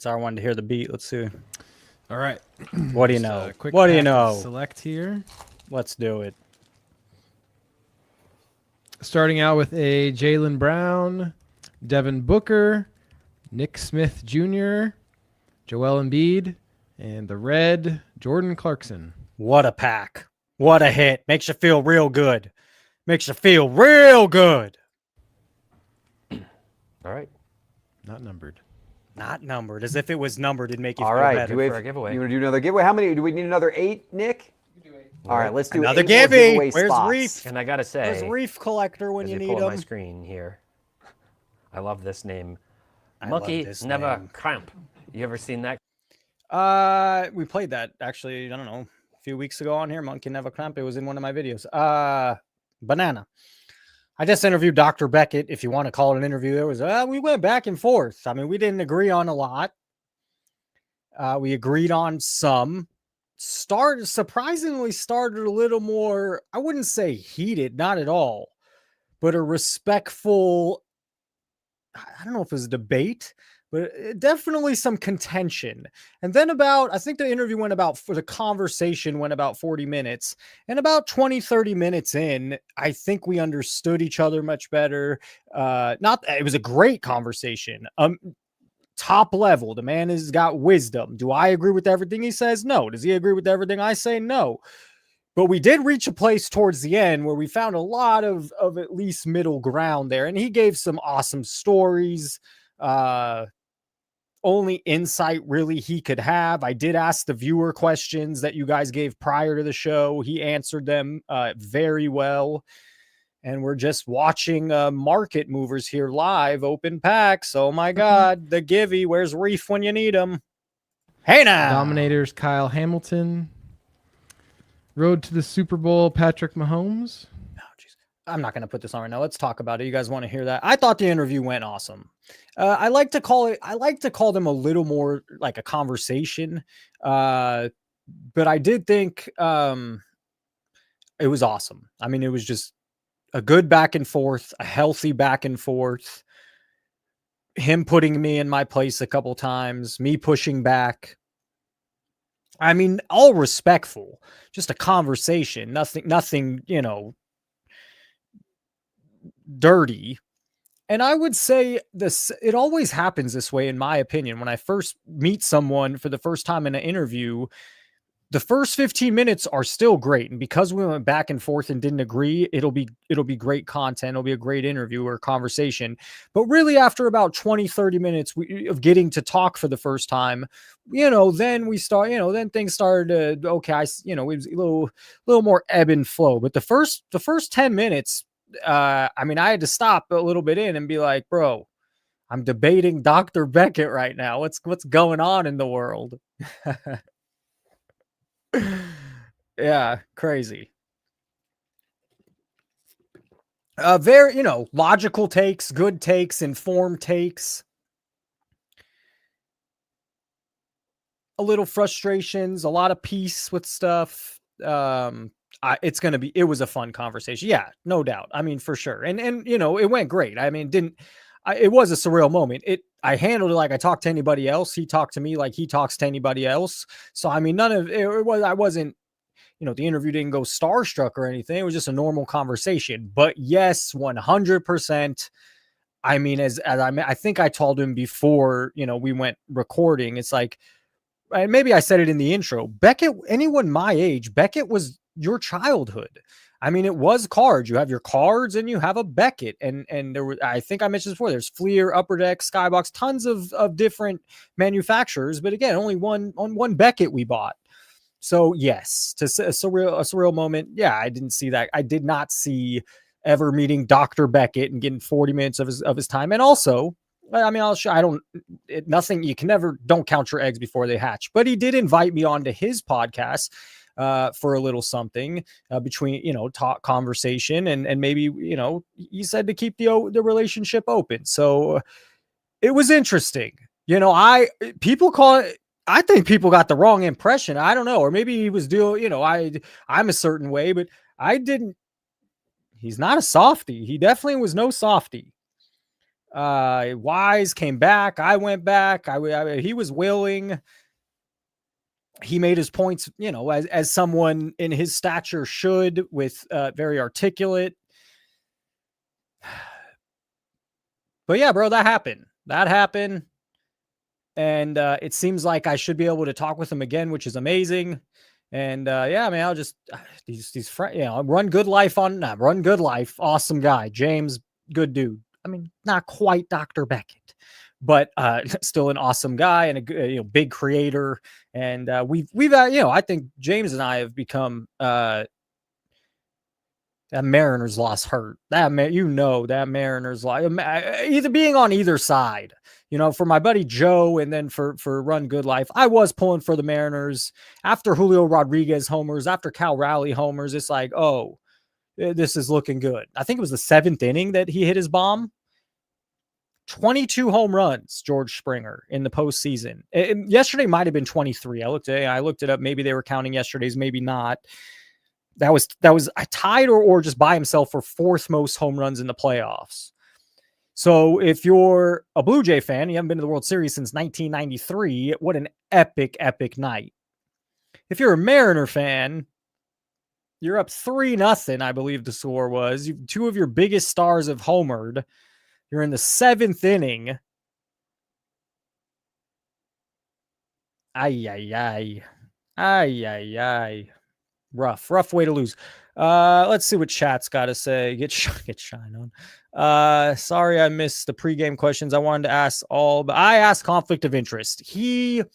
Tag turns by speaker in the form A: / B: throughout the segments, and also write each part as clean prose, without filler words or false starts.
A: So I wanted to hear the beat. Let's see.
B: All right.
A: What do you know?
B: Quick
A: What do you
B: pack of
A: know?
B: Select here.
A: Let's do it.
B: Starting out with a Jaylen Brown, Devin Booker, Nick Smith Jr., Joel Embiid, and the red Jordan Clarkson.
A: What a pack. What a hit. Makes you feel real good. Makes you feel real good.
C: All right.
B: Not numbered.
A: Not numbered. As if it was numbered, it'd make you
C: All
A: feel
C: right.
A: better.
C: Do we
A: for
C: have,
A: a giveaway.
C: You want to do another giveaway? How many? Do we need another 8, Nick? All right, let's do
A: Another
C: 8 more
A: giveaway.
C: giveaway
A: Where's
C: spots.
A: Reef?
D: And I gotta say,
A: Where's Reef Collector when
D: as
A: you
D: we
A: need
D: pull up my
A: him?
D: screen here, I love this name.
A: I love
D: Monkey
A: this
D: Never
A: name.
D: Cramp. You ever seen that?
A: We played that actually, I don't know, a few weeks ago on here. Monkey Never Cramp. It was in one of my videos. Banana. I just interviewed Dr. Beckett, if you want to call it an interview. There was we went back and forth. I mean, we didn't agree on a lot. We agreed on some. Surprisingly started a little more, I wouldn't say heated, not at all, but a respectful, I don't know if it was a debate, but definitely some contention. And then I think the interview went the conversation went about 40 minutes. And about 20, 30 minutes in, I think we understood each other much better. It was a great conversation. Top level. The man has got wisdom. Do I agree with everything he says? No. Does he agree with everything I say? No. But we did reach a place towards the end where we found a lot of at least middle ground there. And he gave some awesome stories. Only insight really he could have. I did ask the viewer questions that you guys gave prior to the show. He answered them very well. And we're just watching market movers here live, open packs. Oh my God, the Givey. Where's Reef when you need him? Hey now.
B: Dominators Kyle Hamilton. Road to the Super Bowl Patrick Mahomes.
A: Oh, geez. I'm not going to put this on right now. Let's talk about it. You guys want to hear that? I thought the interview went awesome. I like to call them a little more like a conversation. But I did think it was awesome. I mean, it was just a good back and forth, a healthy back and forth, him putting me in my place a couple times, me pushing back. I mean, all respectful, just a conversation, nothing, dirty. And I would say it always happens this way, in my opinion. When I first meet someone for the first time in an interview, the first 15 minutes are still great. And because we went back and forth and didn't agree, it'll be great content. It'll be a great interview or conversation. But really after about 20, 30 minutes of getting to talk for the first time, then we start, then things started to, okay, it was a little more ebb and flow. But the first 10 minutes, I mean, I had to stop a little bit in and be like, bro, I'm debating Dr. Beckett right now. What's going on in the world? Yeah, crazy. Very, logical takes, good takes, informed takes. A little frustrations, a lot of peace with stuff. It was a fun conversation. Yeah, no doubt. I mean, for sure. And it went great. I mean, it was a surreal moment. I handled it like I talked to anybody else. He talked to me like he talks to anybody else. So, I mean, I wasn't, the interview didn't go starstruck or anything. It was just a normal conversation. But yes, 100%. I mean, I think I told him before, we went recording. It's like, maybe I said it in the intro. Beckett, anyone my age, Beckett was your childhood. I mean, it was cards. You have your cards and you have a Beckett. And there were, I think I mentioned before, there's Fleer, Upper Deck, Skybox, tons of different manufacturers. But again, only one Beckett we bought. So yes, a surreal moment. Yeah, I didn't see that. I did not see ever meeting Dr. Beckett and getting 40 minutes of his time. And also, I mean, don't count your eggs before they hatch. But he did invite me onto his podcast for a little something between, talk, conversation, and maybe, he said to keep the relationship open. So it was interesting. I think people got the wrong impression. I don't know. Or maybe he was doing, I'm a certain way, but he's not a softie. He definitely was no softie. Wise came back. I went back. He was willing. He made his points, as someone in his stature should, with very articulate. But yeah, bro, that happened. And it seems like I should be able to talk with him again, which is amazing. And yeah, man, I'll just run good life. Awesome guy, James, good dude. I mean, not quite Dr. Beckett, but still an awesome guy and a big creator. And we've I think James and I have become that Mariners loss hurt. That Mariners loss, either being on either side. For my buddy Joe, and then for Run Good Life, I was pulling for the Mariners after Julio Rodriguez homers, after Cal Raleigh homers. It's like, oh, this is looking good. I think it was the 7th inning that he hit his bomb. 22 home runs, George Springer, in the postseason. Yesterday might have been 23. I looked it up. Maybe they were counting yesterday's, maybe not. That was tied or just by himself for 4th most home runs in the playoffs. So if you're a Blue Jay fan, you haven't been to the World Series since 1993, what an epic, epic night. If you're a Mariner fan, you're up 3-0, I believe the score was. 2 of your biggest stars have homered. You're in the 7th inning. Ay. Rough way to lose. Let's see what chat's got to say. Get shine on. Sorry I missed the pregame questions. I wanted to ask all, but I asked conflict of interest. It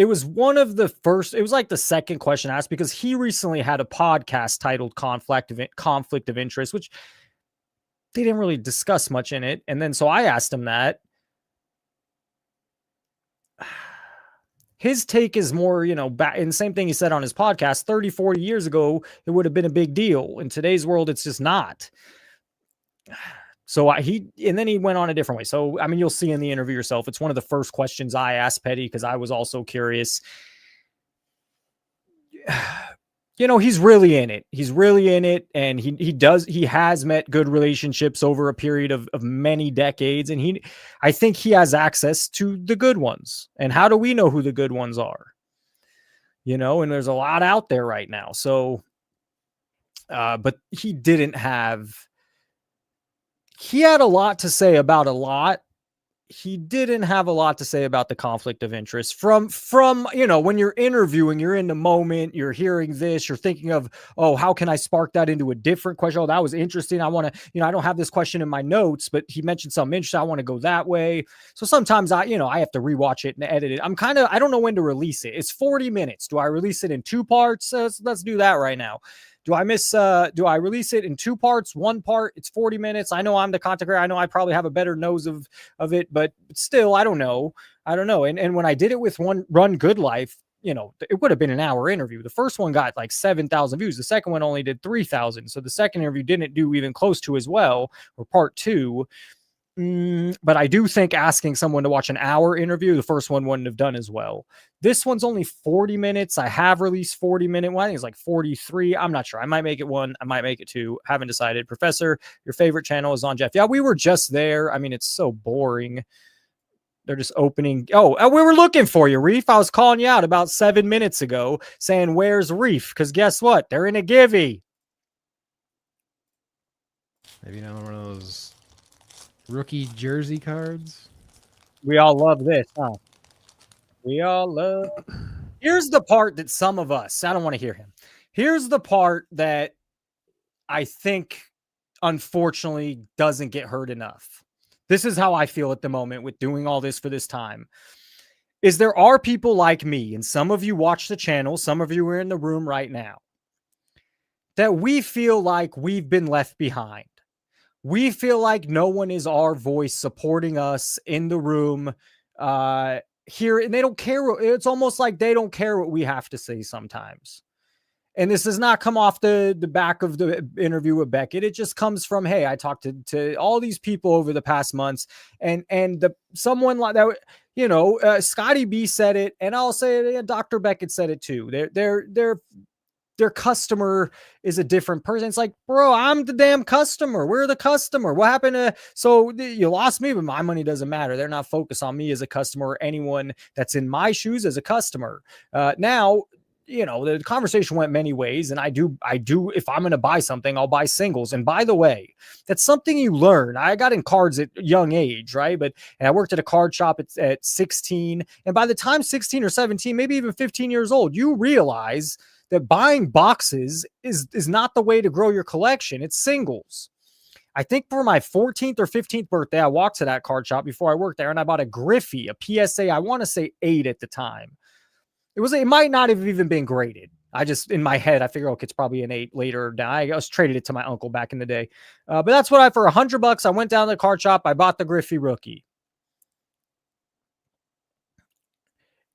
A: was one of the first, it was like the second question asked, because he recently had a podcast titled conflict of interest, which they didn't really discuss much in it. And then, so I asked him that. His take is more, back in the same thing he said on his podcast 30, 40 years ago, it would have been a big deal. In today's world, it's just not. So and then he went on a different way. So, I mean, you'll see in the interview yourself. It's one of the first questions I asked Petty, because I was also curious. He's really in it. And he has met good relationships over a period of many decades. And I think he has access to the good ones. And how do we know who the good ones are? And there's a lot out there right now. So, but he had a lot to say about a lot. He didn't have a lot to say about the conflict of interest from, when you're interviewing, you're in the moment, you're hearing this, you're thinking of, oh, how can I spark that into a different question? Oh, that was interesting. I want to, I don't have this question in my notes, but he mentioned something interesting. I want to go that way. So sometimes I have to rewatch it and edit it. I don't know when to release it. It's 40 minutes. Do I release it in 2 parts? Let's do that right now. Do I release it in 2 parts, 1 part? It's 40 minutes. I know I'm the content creator. I know I probably have a better nose of it, but still, I don't know. And when I did it with Run Good Life, it would have been an hour interview. The first one got like 7,000 views. The second one only did 3,000. So the second interview didn't do even close to as well, or part 2. But I do think asking someone to watch an hour interview, the first one wouldn't have done as well. This one's only 40 minutes. I have released 40-minute one. I think it's like 43. I'm not sure. I might make it 1. I might make it 2. Haven't decided. Professor, your favorite channel is on Jeff. Yeah, we were just there. I mean, it's so boring. They're just opening. Oh, we were looking for you, Reef. I was calling you out about 7 minutes ago saying, where's Reef? Because guess what? They're in a givey.
B: Maybe another one of those rookie jersey cards.
A: We all love this, huh? Here's the part that some of us, I don't want to hear him. Here's the part that I think, unfortunately, doesn't get heard enough. This is how I feel at the moment with doing all this for this time. Is there are people like me, and some of you watch the channel, some of you are in the room right now, that we feel like we've been left behind. We feel like no one is our voice supporting us in the room here, and they don't care. It's almost like they don't care what we have to say sometimes. And this does not come off the back of the interview with Beckett. It just comes from, hey, I talked to all these people over the past months, and someone like that, Scotty B said it, and I'll say it, Dr. Beckett said it too. They're their customer is a different person. It's like, bro, I'm the damn customer. We're the customer. What happened to, so you lost me, but my money doesn't matter. They're not focused on me as a customer or anyone that's in my shoes as a customer. Now, the conversation went many ways, and I do, if I'm going to buy something, I'll buy singles. And by the way, that's something you learn. I got in cards at a young age, right? And I worked at a card shop at 16. And by the time 16 or 17, maybe even 15 years old, you realize that buying boxes is not the way to grow your collection. It's singles. I think for my 14th or 15th birthday, I walked to that card shop before I worked there, and I bought a Griffey, a PSA, I want to say 8 at the time. It might not have even been graded. I just, in my head, I figure, okay, it's probably an 8 later down. I just traded it to my uncle back in the day. But that's what for $100, I went down to the card shop. I bought the Griffey rookie.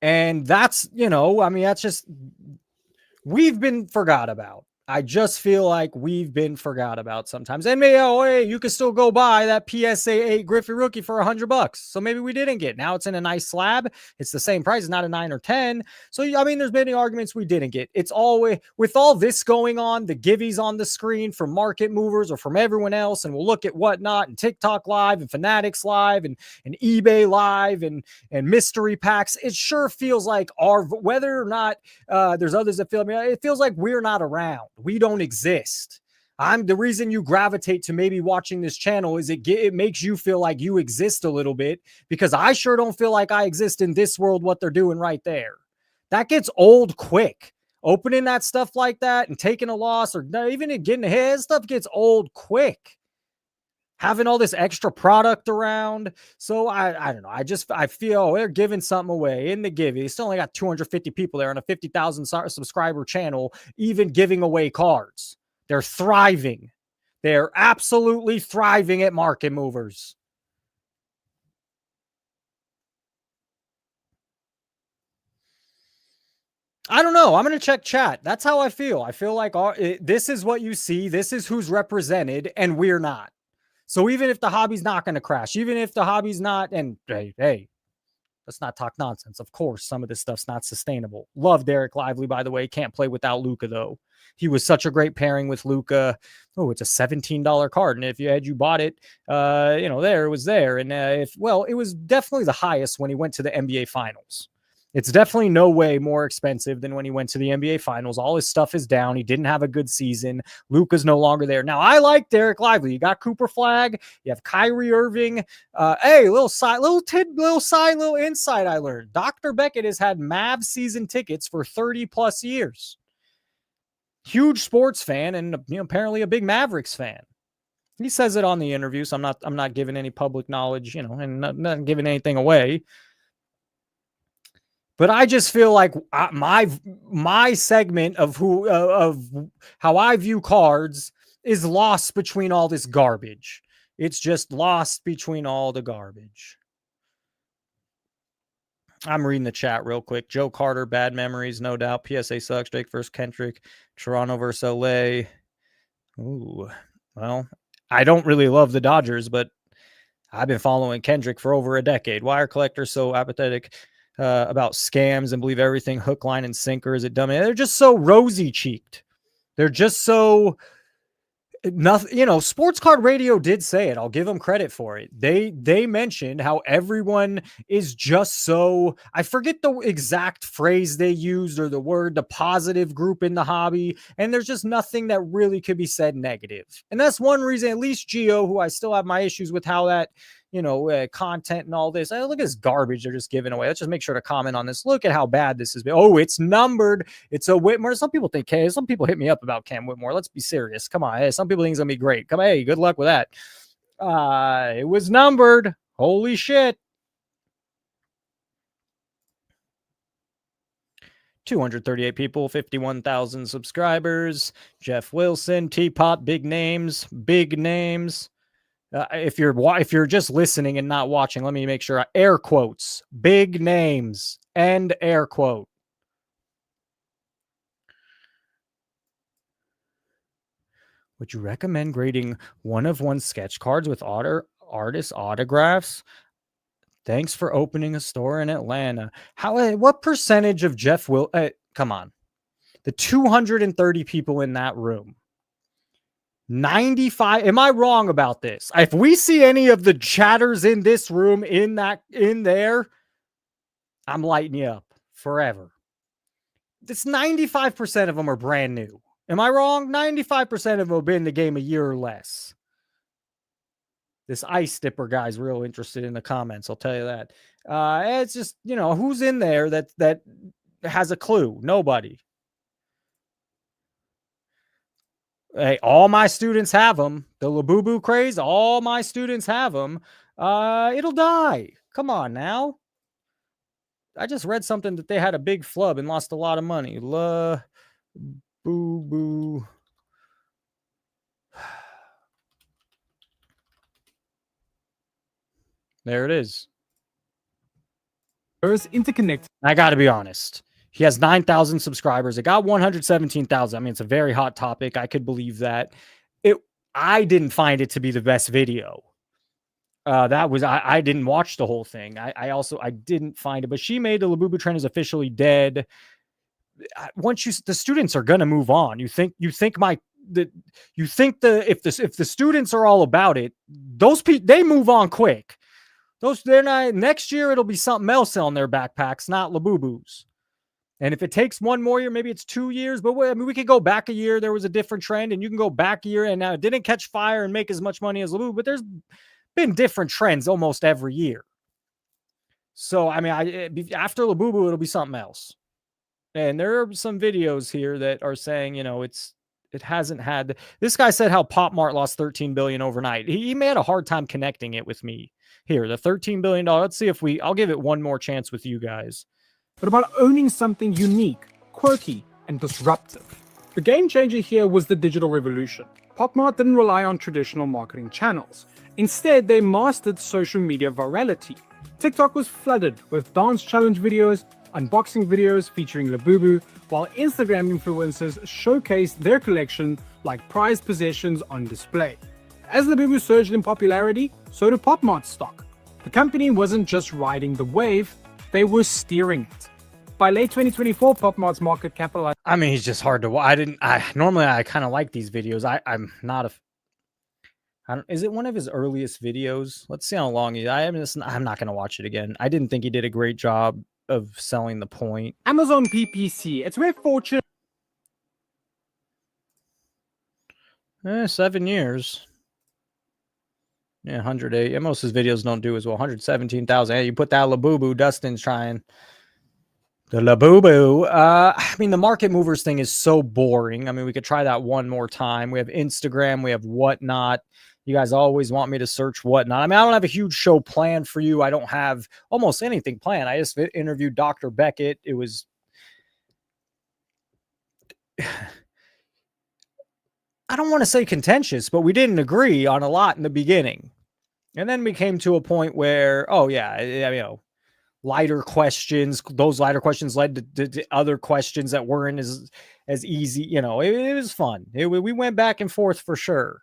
A: And that's, that's just, we've been forgot about. I just feel like we've been forgot about sometimes. And hey, you can still go buy that PSA 8 Griffey rookie for $100. So maybe we didn't get. Now it's in a nice slab. It's the same price. It's not a 9 or 10. So, there's many arguments we didn't get. It's always, with all this going on, the givvies on the screen from market movers or from everyone else, and we'll look at whatnot and TikTok Live and Fanatics Live and eBay Live and mystery packs. It sure feels like whether or not there's others that feel, it feels like we're not around. We don't exist. The reason you gravitate to maybe watching this channel is it makes you feel like you exist a little bit, because I sure don't feel like I exist in this world, what they're doing right there. That gets old quick. Opening that stuff like that and taking a loss, or even getting a hit, stuff gets old quick. Having all this extra product around. So I don't know. I feel they're giving something away in the give. They still only got 250 people there on a 50,000 subscriber channel, even giving away cards. They're thriving. They're absolutely thriving at market movers. I don't know. I'm going to check chat. That's how I feel. I feel like this is what you see. This is who's represented, and we're not. So even if the hobby's not going to crash, even if the hobby's not, and hey, let's not talk nonsense. Of course, some of this stuff's not sustainable. Love Derek Lively, by the way. Can't play without Luka, though. He was such a great pairing with Luka. Oh, it's a $17 card. And if you bought it, there, it was there. And it was definitely the highest when he went to the NBA Finals. It's definitely no way more expensive than when he went to the NBA Finals. All his stuff is down. He didn't have a good season. Luka's no longer there. Now, I like Derek Lively. You got Cooper Flag. You have Kyrie Irving. Little insight I learned. Dr. Beckett has had Mavs season tickets for 30 plus years. Huge sports fan, and apparently a big Mavericks fan. He says it on the interview, so I'm not giving any public knowledge, and not giving anything away. But I just feel like my segment of how I view cards is lost between all this garbage. It's just lost between all the garbage. I'm reading the chat real quick. Joe Carter, bad memories, no doubt. PSA sucks. Drake versus Kendrick. Toronto versus LA. Ooh, well, I don't really love the Dodgers, but I've been following Kendrick for over a decade. Why are collectors so apathetic about scams and believe everything hook, line, and sinker? Is it dumb? They're just so rosy cheeked. They're just so nothing. Sports Card Radio did say it. I'll give them credit for it. They mentioned how everyone is just so, I forget the exact phrase they used or the word, the positive group in the hobby. And there's just nothing that really could be said negative. And that's one reason, at least Gio, who I still have my issues with how that, content and all this. Look at this garbage they're just giving away. Let's just make sure to comment on this. Look at how bad this has been. Oh, it's numbered. It's a Whitmore. Some people think, hey, some people hit me up about Cam Whitmore. Let's be serious. Come on. Hey, some people think it's going to be great. Come on. Hey, good luck with that. It was numbered. Holy shit. 238 people, 51,000 subscribers. Jeff Wilson, Teapot, big names, big names. If you're just listening and not watching, let me make sure. Air quotes, big names, end air quote. Would you recommend grading one-of-one sketch cards with artist autographs? Thanks for opening a store in Atlanta. What percentage of Jeff will? Come on. The 230 people in that room. 95. Am I wrong about this? If we see any of the chatters in this room in there, I'm lighting you up forever. This 95% of them are brand new. Am I wrong? 95% of them have been in the game a year or less. This ice dipper guy's real interested in the comments. I'll tell you that. It's just, who's in there that has a clue? Nobody. Hey, all my students have them. The Labubu craze, all my students have them. It'll die. Come on now. I just read something that they had a big flub and lost a lot of money. Labubu. There it is.
E: Interconnected.
A: I got to be honest. He has 9,000 subscribers. It got 117,000. I mean, it's a very hot topic. I could believe that. I didn't find it to be the best video. I didn't watch the whole thing. I didn't find it, but she made the Labubu trend is officially dead. The students are going to move on. If the students are all about it, those people, they move on quick. They're not, next year it'll be something else on their backpacks, not Labubus. And if it takes one more year, maybe it's 2 years, but we could go back a year. There was a different trend, and you can go back a year, and now it didn't catch fire and make as much money as Labubu, but there's been different trends almost every year. So, I mean, after Labubu, it'll be something else. And there are some videos here that are saying, it hasn't had. This guy said how Pop Mart lost $13 billion overnight. He had a hard time connecting it with me. Here, the $13 billion. Let's see if I'll give it one more chance with you guys.
E: But about owning something unique, quirky, and disruptive. The game changer here was the digital revolution. Pop Mart didn't rely on traditional marketing channels. Instead, they mastered social media virality. TikTok was flooded with dance challenge videos, unboxing videos featuring Labubu, while Instagram influencers showcased their collection like prized possessions on display. As Labubu surged in popularity, so did Pop Mart's stock. The company wasn't just riding the wave, they were steering it. By late 2024, Pop Mart's market capitalized.
A: I mean, he's just hard to watch. Normally I kind of like these videos. I'm not a. Is it one of his earliest videos? Let's see how long I'm not going to watch it again. I didn't think he did a great job of selling the point.
E: Amazon PPC. It's where fortune.
A: 7 years. Yeah, 108. Most of his videos don't do as well. 117,000. Hey, you put that Labubu. Dustin's trying. The Labubu. I mean, the market movers thing is so boring. I mean, we could try that one more time. We have Instagram. We have Whatnot. You guys always want me to search Whatnot. I mean, I don't have a huge show planned for you. I don't have almost anything planned. I just interviewed Dr. Beckett. It was... I don't want to say contentious, but we didn't agree on a lot in the beginning. And then we came to a point where, lighter questions, those lighter questions led to other questions that weren't as easy. It was fun. We went back and forth for sure.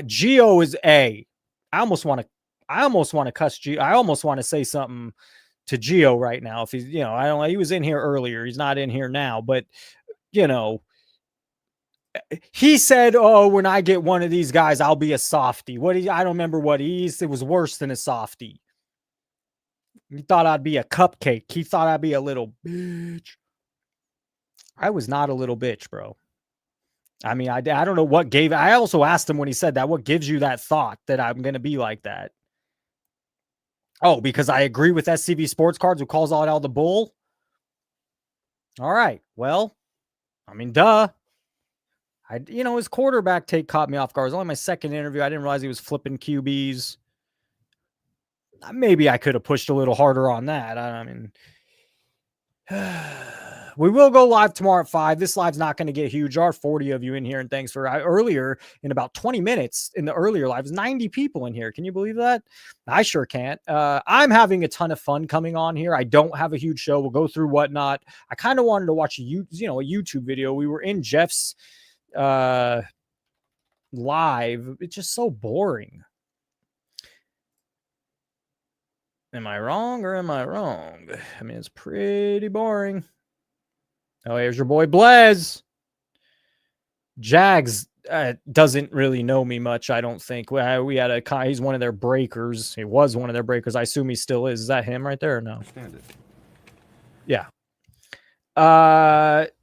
A: Geo is A. I almost want to cuss Geo. I almost want to say something to Geo right now. If he's, I don't know. He was in here earlier. He's not in here now, but he said, "Oh, when I get one of these guys, I'll be a softie." I don't remember what it was worse than a softie. He thought I'd be a cupcake. He thought I'd be a little bitch. I was not a little bitch, bro. I mean, I don't know what gave. I also asked him when he said that, what gives you that thought that I'm going to be like that? Oh, because I agree with SCV Sports Cards who calls out all the bull. All right. Well, I mean, duh. His quarterback take caught me off guard. It was only my second interview. I didn't realize he was flipping QBs. Maybe I could have pushed a little harder on that. I mean, we will go live tomorrow at 5. This live's not going to get huge. There are 40 of you in here, and thanks for earlier in about 20 minutes in the earlier lives, 90 people in here. Can you believe that? I sure can't. I'm having a ton of fun coming on here. I don't have a huge show. We'll go through Whatnot. I kind of wanted to watch a YouTube video. We were in Jeff's live. It's just so boring. Am I wrong or am I wrong? I mean, it's pretty boring. Oh, here's your boy Blez. Jags doesn't really know me much, I don't think. We had he's one of their breakers. He was one of their breakers. I assume he still is. Is that him right there or no? Yeah.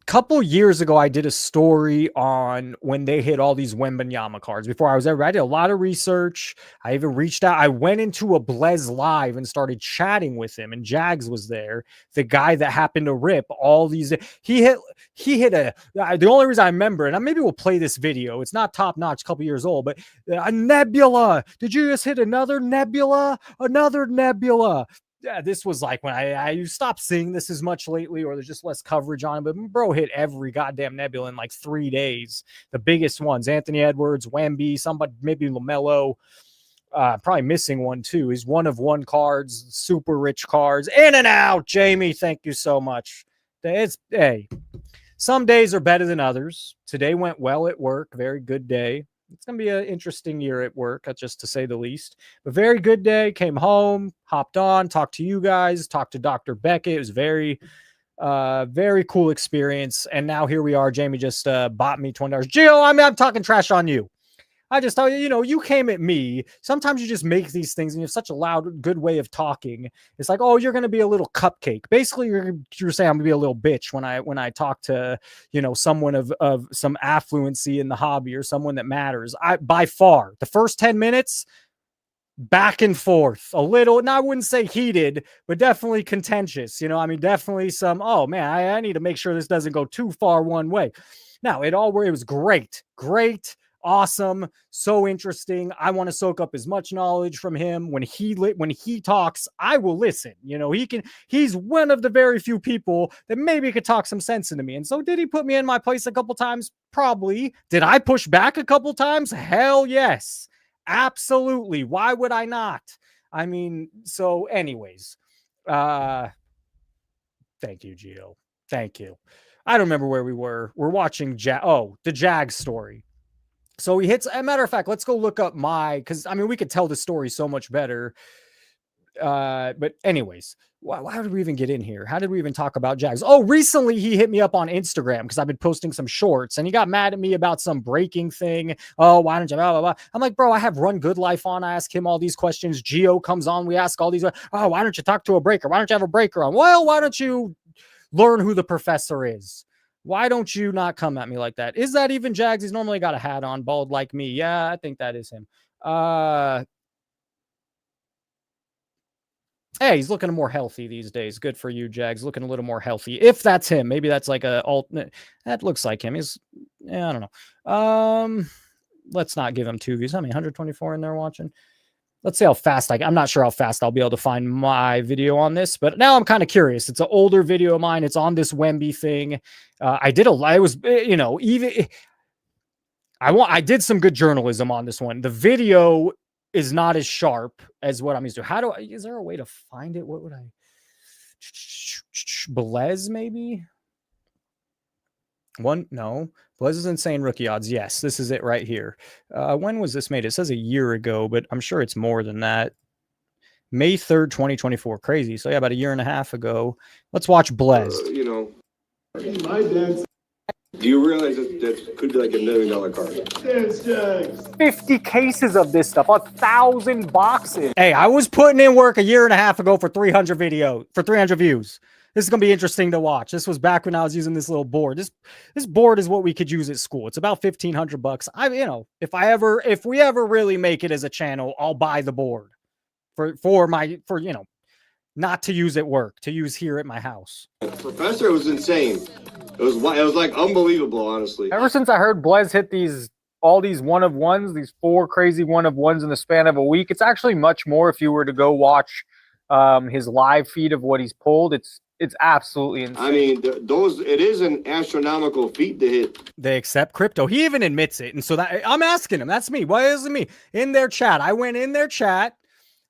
A: Couple years ago, I did a story on when they hit all these Wembanyama cards. Before I was ever, I did a lot of research. I even reached out. I went into a Blez live and started chatting with him, and Jags was there. The guy that happened to rip all these. He hit a. The only reason I remember, and maybe we'll play this video. It's not top notch, a couple years old, but a nebula. Did you just hit another nebula? Another nebula. Yeah, this was like when I stopped seeing this as much lately, or there's just less coverage on it. But bro hit every goddamn nebula in like 3 days. The biggest ones: Anthony Edwards, Wemby, somebody, maybe LaMelo. Probably missing one too. He's 1-of-1 cards, super rich cards. In and out, Jamie. Thank you so much. Hey, some days are better than others. Today went well at work. Very good day. It's going to be an interesting year at work, just to say the least. But very good day. Came home, hopped on, talked to you guys, talked to Dr. Beckett. It was very cool experience. And now here we are. Jamie just bought me $20. Gio, I'm talking trash on you. I just tell you, you came at me. Sometimes you just make these things and you have such a loud, good way of talking. It's like, oh, you're going to be a little cupcake. Basically, you're saying I'm going to be a little bitch when I talk to, someone of some affluency in the hobby or someone that matters. By far, the first 10 minutes, back and forth a little, and I wouldn't say heated, but definitely contentious. Definitely some, oh man, I need to make sure this doesn't go too far one way. Now, it was great. Awesome, so interesting. I want to soak up as much knowledge from him. When he talks, I will listen. He's one of the very few people that maybe could talk some sense into me. And so did he put me in my place a couple times? Probably. Did I push back a couple times? Hell yes. Absolutely. Why would I not? So anyways, thank you, Gio. Thank you. I don't remember where we were. We're watching the Jags story. So he hits, as a matter of fact, let's go look up because we could tell the story so much better. But anyways, why did we even get in here? How did we even talk about Jags? Oh, recently he hit me up on Instagram because I've been posting some shorts and he got mad at me about some breaking thing. Oh, why don't you blah, blah, blah. I'm like, bro, I have Run Good Life on. I ask him all these questions. Gio comes on. We ask all these. Oh, why don't you talk to a breaker? Why don't you have a breaker on? Well, why don't you learn who the professor is? Why don't you not come at me like that? Is that even Jags? He's normally got a hat on, bald like me. Yeah, I think that is him. Hey, he's looking more healthy these days. Good for you, Jags. Looking a little more healthy. If that's him, maybe that's like that looks like him. I don't know. Let's not give him 2 views. 124 in there watching. Let's see how fast I'm not sure how fast I'll be able to find my video on this, but now I'm kind of curious. It's an older video of mine. It's on this Wemby thing. I did I did some good journalism on this one. The video is not as sharp as what I'm used to. Is there a way to find it? What would I, Blez maybe? No. Blez is insane rookie odds. Yes, this is it right here. When was this made? It says a year ago, but I'm sure it's more than that. May 3rd, 2024. Crazy. So yeah, about a year and a half ago. Let's watch Blez.
F: My dad's. Do you realize that could be like $1 million card?
A: 50 cases of this stuff, 1,000 boxes. Hey, I was putting in work a year and a half ago for 300 views. This is going to be interesting to watch. This was back when I was using this little board. This board is what we could use at school. It's about $1,500. If we ever really make it as a channel, I'll buy the board for not to use at work, to use here at my house.
F: Professor was insane. It was like unbelievable, honestly.
E: Ever since I heard Blez hit all these 1-of-1s, these 4 crazy 1-of-1s in the span of a week, it's actually much more if you were to go watch his live feed of what he's pulled. It's absolutely insane.
F: It is an astronomical feat to hit.
A: They accept crypto. He even admits it. And so I'm asking him, that's me. Why isn't me? In their chat. I went in their chat.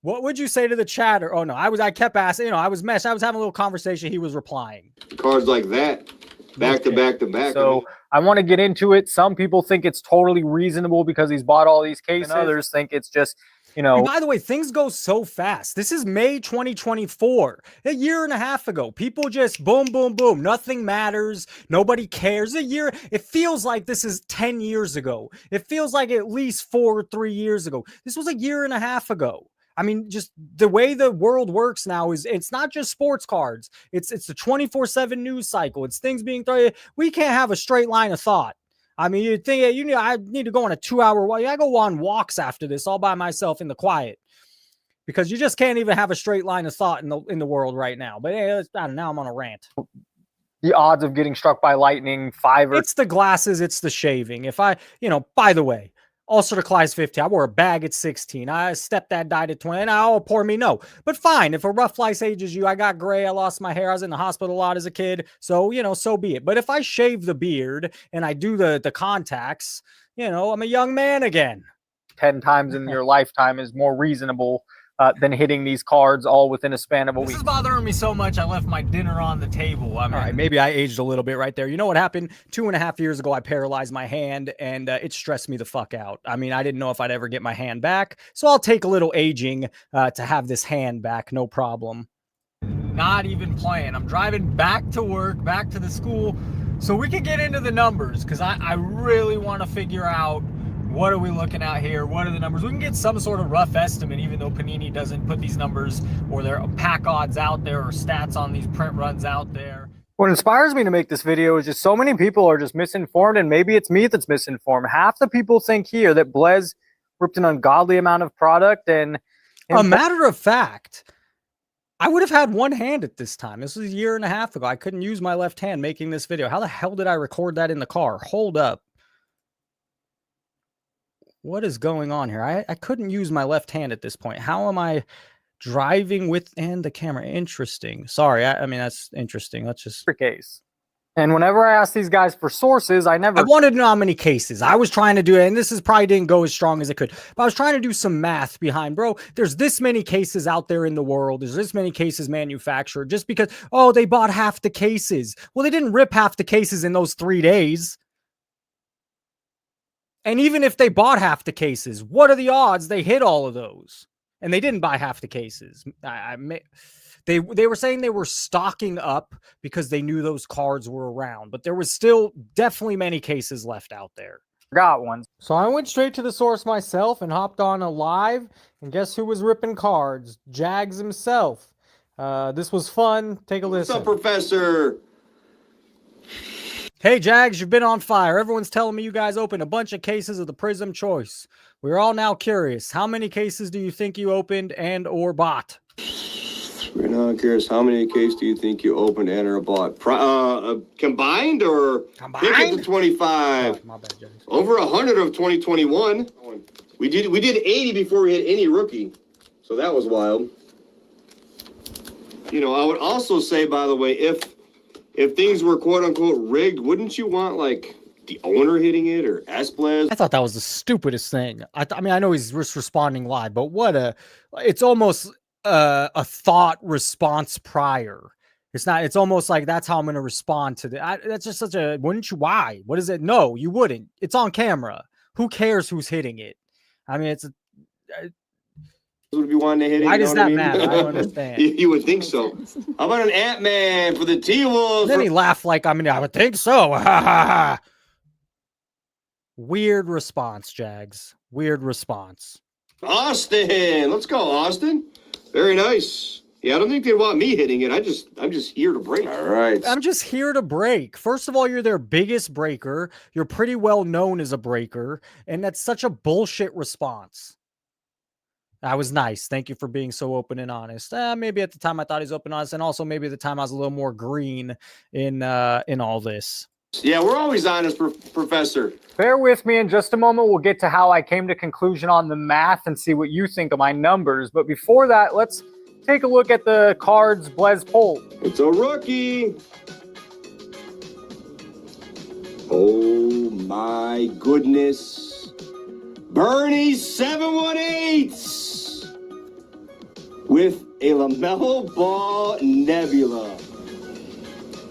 A: What would you say to the chatter? Oh no, I kept asking, I was having a little conversation. He was replying.
F: Cards like that, back to back to back.
E: So I want to get into it. Some people think it's totally reasonable because he's bought all these cases. And others think it's just
A: You know, by the way, things go so fast. This is May 2024, a year and a half ago. People just boom, boom, boom. Nothing matters. Nobody cares. A year. It feels like this is 10 years ago. It feels like at least 4 or 3 years ago. This was a year and a half ago. I mean, just the way the world works now is it's not just sports cards. It's the 24/7 news cycle. It's things being thrown. We can't have a straight line of thought. I mean, you think I need to go on a 2-hour walk. I go on walks after this all by myself in the quiet because you just can't even have a straight line of thought in the world right now. But hey, now I'm on a rant. The odds of getting struck by lightning, 5 or... It's the glasses, it's the shaving. If I, by the way, ulcerative colitis 15. I wore a bag at 16. I stepdad died at 20. And poor me, no. But fine, if a rough life ages you, I got gray, I lost my hair, I was in the hospital a lot as a kid. So, so be it. But if I shave the beard and I do the contacts, I'm a young man again. 10 times in your lifetime is more reasonable than hitting these cards all within a span of a week. This is bothering me so much, I left my dinner on the table. I mean, all right, maybe I aged a little bit right there. You know what happened? 2.5 years ago, I paralyzed my hand, and it stressed me the fuck out. I mean, I didn't know if I'd ever get my hand back, so I'll take a little aging to have this hand back, no problem. Not even playing. I'm driving back to work, back to the school, so we can get into the numbers, because I really want to figure out what are we looking at here? What are the numbers? We can get some sort of rough estimate, even though Panini doesn't put these numbers or their pack odds out there or stats on these print runs out there. What inspires me to make this video is just so many people are just misinformed, and maybe it's me that's misinformed. Half the people think here that Blez ripped an ungodly amount of product, and a matter of fact, I would have had one hand at this time. This was a year and a half ago. I couldn't use my left hand making this video. How the hell did I record that in the car? Hold up. What is going on here? I couldn't use my left hand at this point. How am I driving with and the camera? Interesting. Sorry, I mean, that's interesting. That's just the case. And whenever I ask these guys for sources, I wanted to know how many cases. I was trying to do it, and this is probably didn't go as strong as it could. But I was trying to do some math behind, bro. There's this many cases out there in the world. There's this many cases manufactured just because, they bought half the cases. Well, they didn't rip half the cases in those 3 days. And even if they bought half the cases, what are the odds they hit all of those? And they didn't buy half the cases. They were saying they were stocking up because they knew those cards were around, but there was still definitely many cases left out there. Got one. So I went straight to the source myself and hopped on a live, and guess who was ripping cards? Jags himself. This was fun. Take a listen.
F: What's up, Professor?
A: Hey, Jags, you've been on fire. Everyone's telling me you guys opened a bunch of cases of the Prism Choice. We're all now curious. How many cases do you think you opened and or bought?
F: We're now curious. How many cases do you think you opened and or bought? Combined or?
A: Combined?
F: Think of the 25.
A: Oh, my bad, Jags.
F: Over 100 of 2021. We did 80 before we had any rookie. So that was wild. I would also say, by the way, if things were quote unquote rigged, wouldn't you want like the owner hitting it or Esplez?
A: I thought that was the stupidest thing. I mean, I know he's just responding live, but it's almost a thought response prior. It's almost like that's how I'm going to respond to that. That's just wouldn't you? Why? What is it? No, you wouldn't. It's on camera. Who cares who's hitting it? I mean,
F: Would be wanting to hit it.
A: Why does that matter? I don't understand.
F: You would think so. How about an Ant-Man for the T-Wolves?
A: Then he laughed like, I would think so. Weird response, Jags. Weird response.
F: Austin. Let's go, Austin. Very nice. Yeah, I don't think they want me hitting it. I'm just here to break. All right.
A: I'm just here to break. First of all, you're their biggest breaker. You're pretty well known as a breaker. And that's such a bullshit response. That was nice. Thank you for being so open and honest. Maybe at the time I thought he was open and honest, and also maybe at the time I was a little more green in all this.
F: Yeah, we're always honest, Professor.
A: Bear with me in just a moment. We'll get to how I came to conclusion on the math and see what you think of my numbers. But before that, let's take a look at the cards Blez pulled.
F: It's a rookie. Oh my goodness. Bernie 718 with a LaMelo Ball Nebula.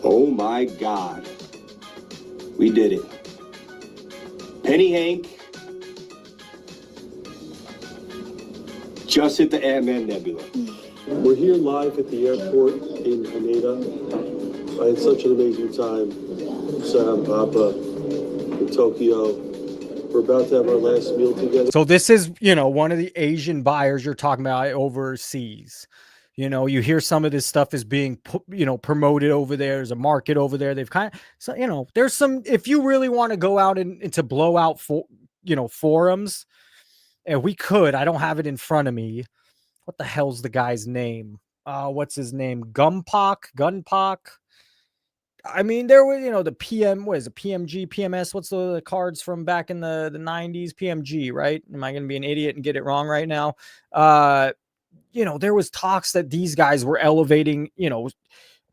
F: Oh my God. We did it. Penny Hank. Just hit the Ant-Man Nebula.
G: We're here live at the airport in Haneda. I had such an amazing time. Sam, Papa, in Tokyo. We're about to have our last meal together.
A: So this is, you know, one of the Asian buyers you're talking about overseas. You know, you hear some of this stuff is being, you know, promoted over there. There's a market over there. They've kind of, so, you know, there's some, if you really want to go out and to blow out for, you know, forums, and we could, I don't have it in front of me. What the hell's the guy's name? What's his name? Gunpock. I mean, there was, you know, the PM, what is it? PMG, PMS. What's the cards from back in the 90s? PMG, right? Am I going to be an idiot and get it wrong right now? You know, there was talks that these guys were elevating, you know,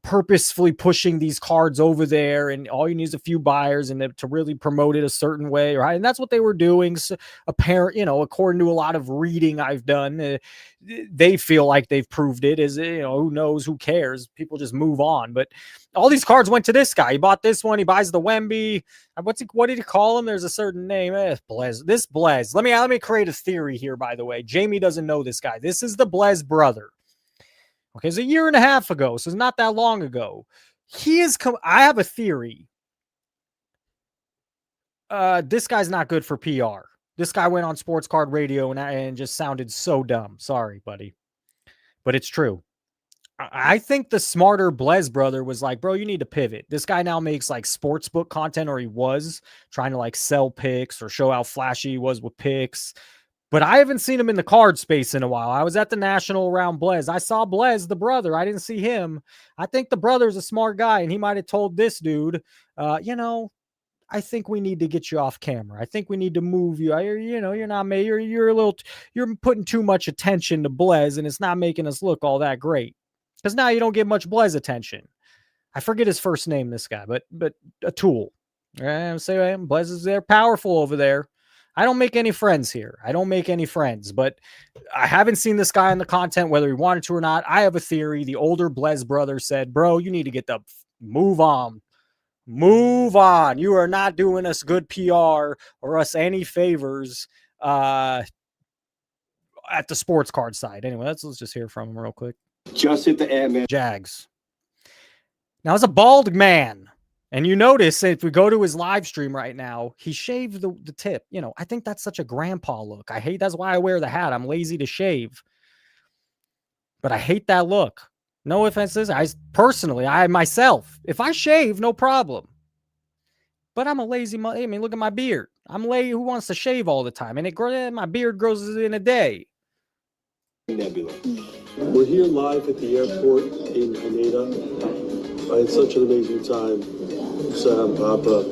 A: purposefully pushing these cards over there, and all you need is a few buyers and to really promote it a certain way, right? And that's what they were doing. So apparent, you know, according to a lot of reading I've done, they feel like they've proved it. Is, you know, who knows, who cares? People just move on. But all these cards went to this guy. He bought this one. He buys the Wemby. What did he call him? There's a certain name. Blez. This Blez. Let me create a theory here, by the way. Jamie doesn't know this guy. This is the Blez brother. Okay, it's a year and a half ago, so it's not that long ago. He is I have a theory. This guy's not good for PR. This guy went on Sports Card Radio and just sounded so dumb. Sorry, buddy. But it's true. I think the smarter Blez brother was like, bro, you need to pivot. This guy now makes like sportsbook content, or he was trying to like sell picks or show how flashy he was with picks. But I haven't seen him in the card space in a while. I was at the National around Blez. I saw Blez, the brother. I didn't see him. I think the brother's a smart guy, and he might have told this dude, you know, I think we need to get you off camera. I think we need to move you. You know, you're not, you're putting too much attention to Blez, and it's not making us look all that great. Because now you don't get much Blez attention. I forget his first name, this guy, but a tool. Say Blez is there, powerful over there. I don't make any friends here. I don't make any friends, but I haven't seen this guy in the content, whether he wanted to or not. I have a theory. The older Blez brother said, bro, you need to get the move on. Move on. You are not doing us good PR or us any favors at the sports card side. Anyway, let's just hear from him real quick.
F: Just hit the Ant-Man.
A: Jags. Now, as a bald man, and you notice if we go to his live stream right now, he shaved the tip. You know, I think that's such a grandpa look. I hate, that's why I wear the hat. I'm lazy to shave. But I hate that look. No offenses. I myself, if I shave, no problem. But I'm a lazy, I mean, look at my beard. I'm lazy. Who wants to shave all the time? And my beard grows in a day.
F: Nebula.
G: We're here live at the airport in Haneda. I had such an amazing time. Sam, Papa.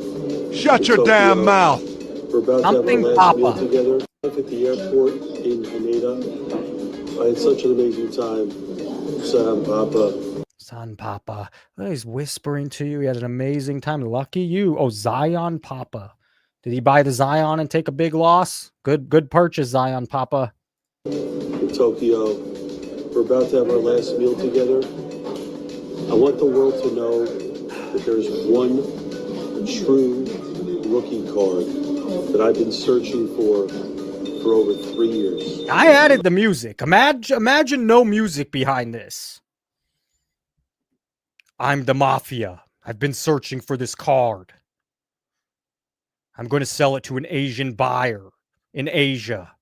H: Shut your damn mouth.
G: We're about
A: Something
G: to have our last meal
A: Papa.
G: together. Live at the airport in Haneda. I had such an amazing time. Sam, Papa.
A: Son Papa. Oh, he's whispering to you. He had an amazing time. Lucky you. Oh, Zion Papa. Did he buy the Zion and take a big loss? Good purchase, Zion Papa.
G: In Tokyo. We're about to have our last meal together. I want the world to know that there's one true rookie card that I've been searching for over 3 years.
A: I added the music. Imagine no music behind this. I'm the mafia. I've been searching for this card. I'm going to sell it to an Asian buyer in Asia.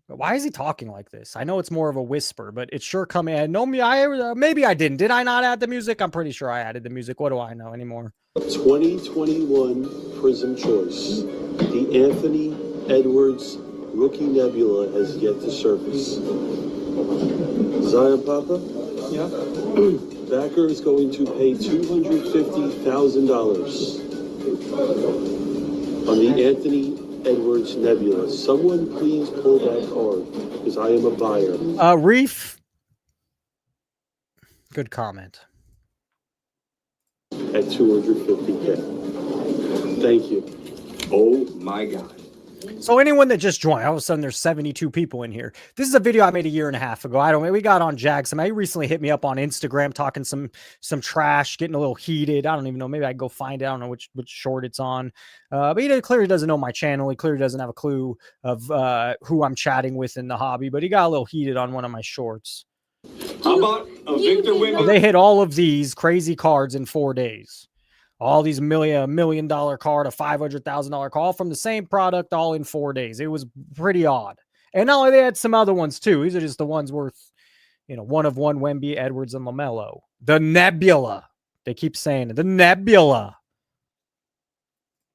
A: But why is he talking like this? I know it's more of a whisper, but it's sure coming. Maybe I didn't. Did I not add the music? I'm pretty sure I added the music. What do I know anymore?
G: 2021 Prism Choice. The Anthony Edwards Rookie Nebula has yet to surface. Zion Papa?
E: Yeah.
G: Backer is going to pay $250,000 on the Anthony Edwards Nebula. Someone please pull that card, because I am a buyer.
A: Reef. Good comment.
G: At $250K. Thank you.
F: Oh my God.
A: So anyone that just joined, all of a sudden there's 72 people in here. This is a video I made a year and a half ago. We got on Jag. Somebody recently hit me up on Instagram talking some trash, getting a little heated. I don't even know. Maybe I can go find it. I don't know which short it's on. But he clearly doesn't know my channel. He clearly doesn't have a clue of who I'm chatting with in the hobby. But he got a little heated on one of my shorts.
F: How about a Victor Wimby?
A: They hit all of these crazy cards in 4 days. All these $1 million card, a $500,000 call from the same product, all in 4 days. It was pretty odd. And not only they had some other ones too. These are just the ones worth, one of one, Wemby, Edwards, and LaMelo. The Nebula. They keep saying it. The Nebula.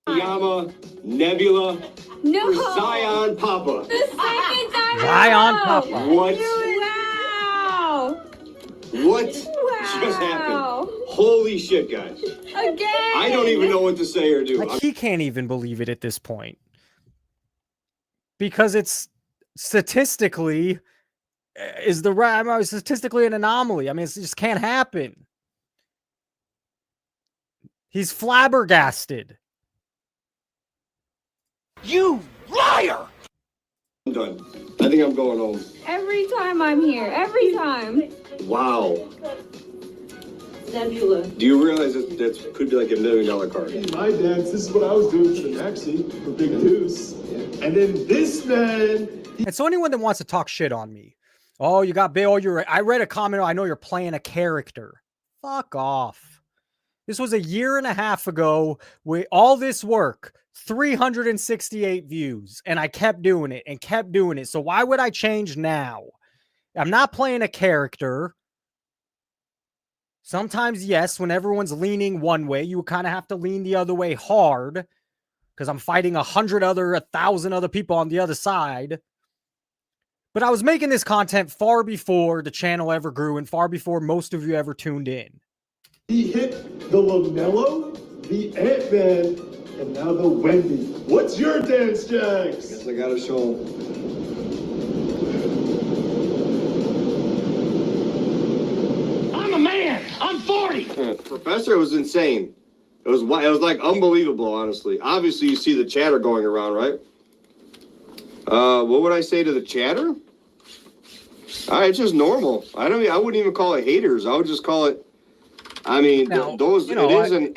F: Yama, Nebula,
H: No.
F: or Zion Papa.
H: The second time.
A: Zion Papa.
F: What?
H: Wow.
F: What just happened? Holy shit, guys.
H: Again.
F: I don't even know what to say or do.
A: Like, he can't even believe it at this point. Because it's statistically statistically an anomaly. I mean, it just can't happen. He's flabbergasted. You liar!
F: I'm done. I think I'm going home.
H: Every time I'm here. Every time.
F: Wow.
H: Nebula.
F: Do you realize that could be like $1 million card?
G: In my dance, this is what I was doing for the maxi for Big Deuce. And then this man,
A: And so anyone that wants to talk shit on me, oh, you got Bill, I read a comment, I know you're playing a character. Fuck off. This was a year and a half ago with all this work, 368 views, and I kept doing it and kept doing it. So why would I change now? I'm not playing a character. Sometimes, yes, when everyone's leaning one way, you kind of have to lean the other way hard because I'm fighting 1,000 other people on the other side. But I was making this content far before the channel ever grew and far before most of you ever tuned in.
G: he hit the LaMelo, the Ant-Man, and now the Wemby. What's your dance, Jax?
F: Guess I gotta show him.
I: I'm a man. I'm 40.
F: Professor was insane. It was like unbelievable, honestly. Obviously, you see the chatter going around, right? What would I say to the chatter? It's just normal. I wouldn't even call it haters. I would just call it. I mean,
A: Now,
F: those.
A: you know,
F: it is an.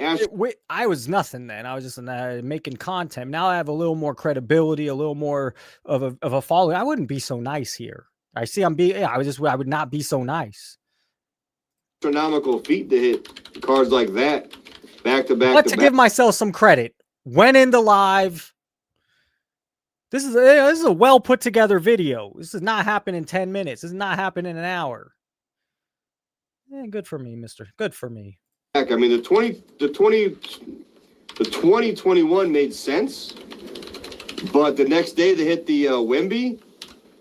A: I was nothing then. I was just making content. Now I have a little more credibility, a little more of a following. I wouldn't be so nice here. I see I'm being. I would not be so nice.
F: Astronomical feat to hit cards like that back to back.
A: But to give myself some credit, went into live. This is a well put together video. This does not happen in 10 minutes. This does not happen in an hour. Good for me, mister. Good for me.
F: I mean, the 2021 made sense, but the next day they hit the Wemby.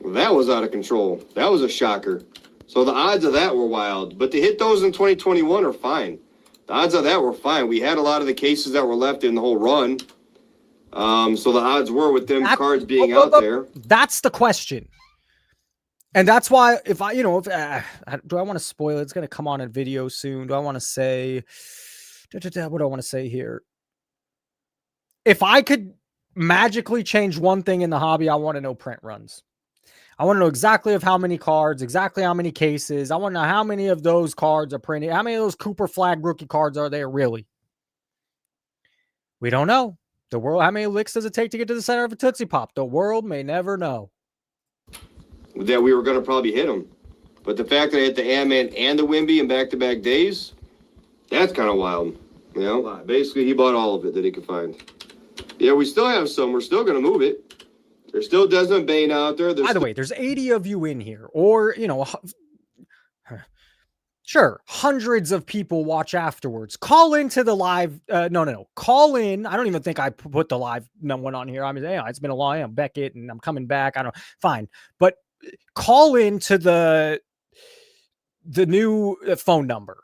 F: That was out of control. That was a shocker. So the odds of that were wild, but to hit those in 2021 are fine. The odds of that were fine. We had a lot of the cases that were left in the whole run. So the odds were with them cards being out there.
A: That's the question. And that's why do I want to spoil it? It's going to come on a video soon. Do I want to say, what do I want to say here? If I could magically change one thing in the hobby, I want to know print runs. I want to know exactly of how many cards, exactly how many cases. I want to know how many of those cards are printed. How many of those Cooper Flag rookie cards are there really? We don't know. The world, how many licks does it take to get to the center of a Tootsie Pop? The world may never know.
F: That we were going to probably hit them. But the fact that I hit the Ant-Man and the Wemby in back-to-back days, that's kind of wild. Basically, he bought all of it that he could find. Yeah, we still have some. We're still going to move it. There's still Desmond Bain out there.
A: By the way, there's 80 of you in here, or, sure, hundreds of people watch afterwards. Call into the live. No. Call in. I don't even think I put the live one on here. I mean, it's been a long time. Beckett, and I'm coming back. I don't know. Fine. But call into the new phone number.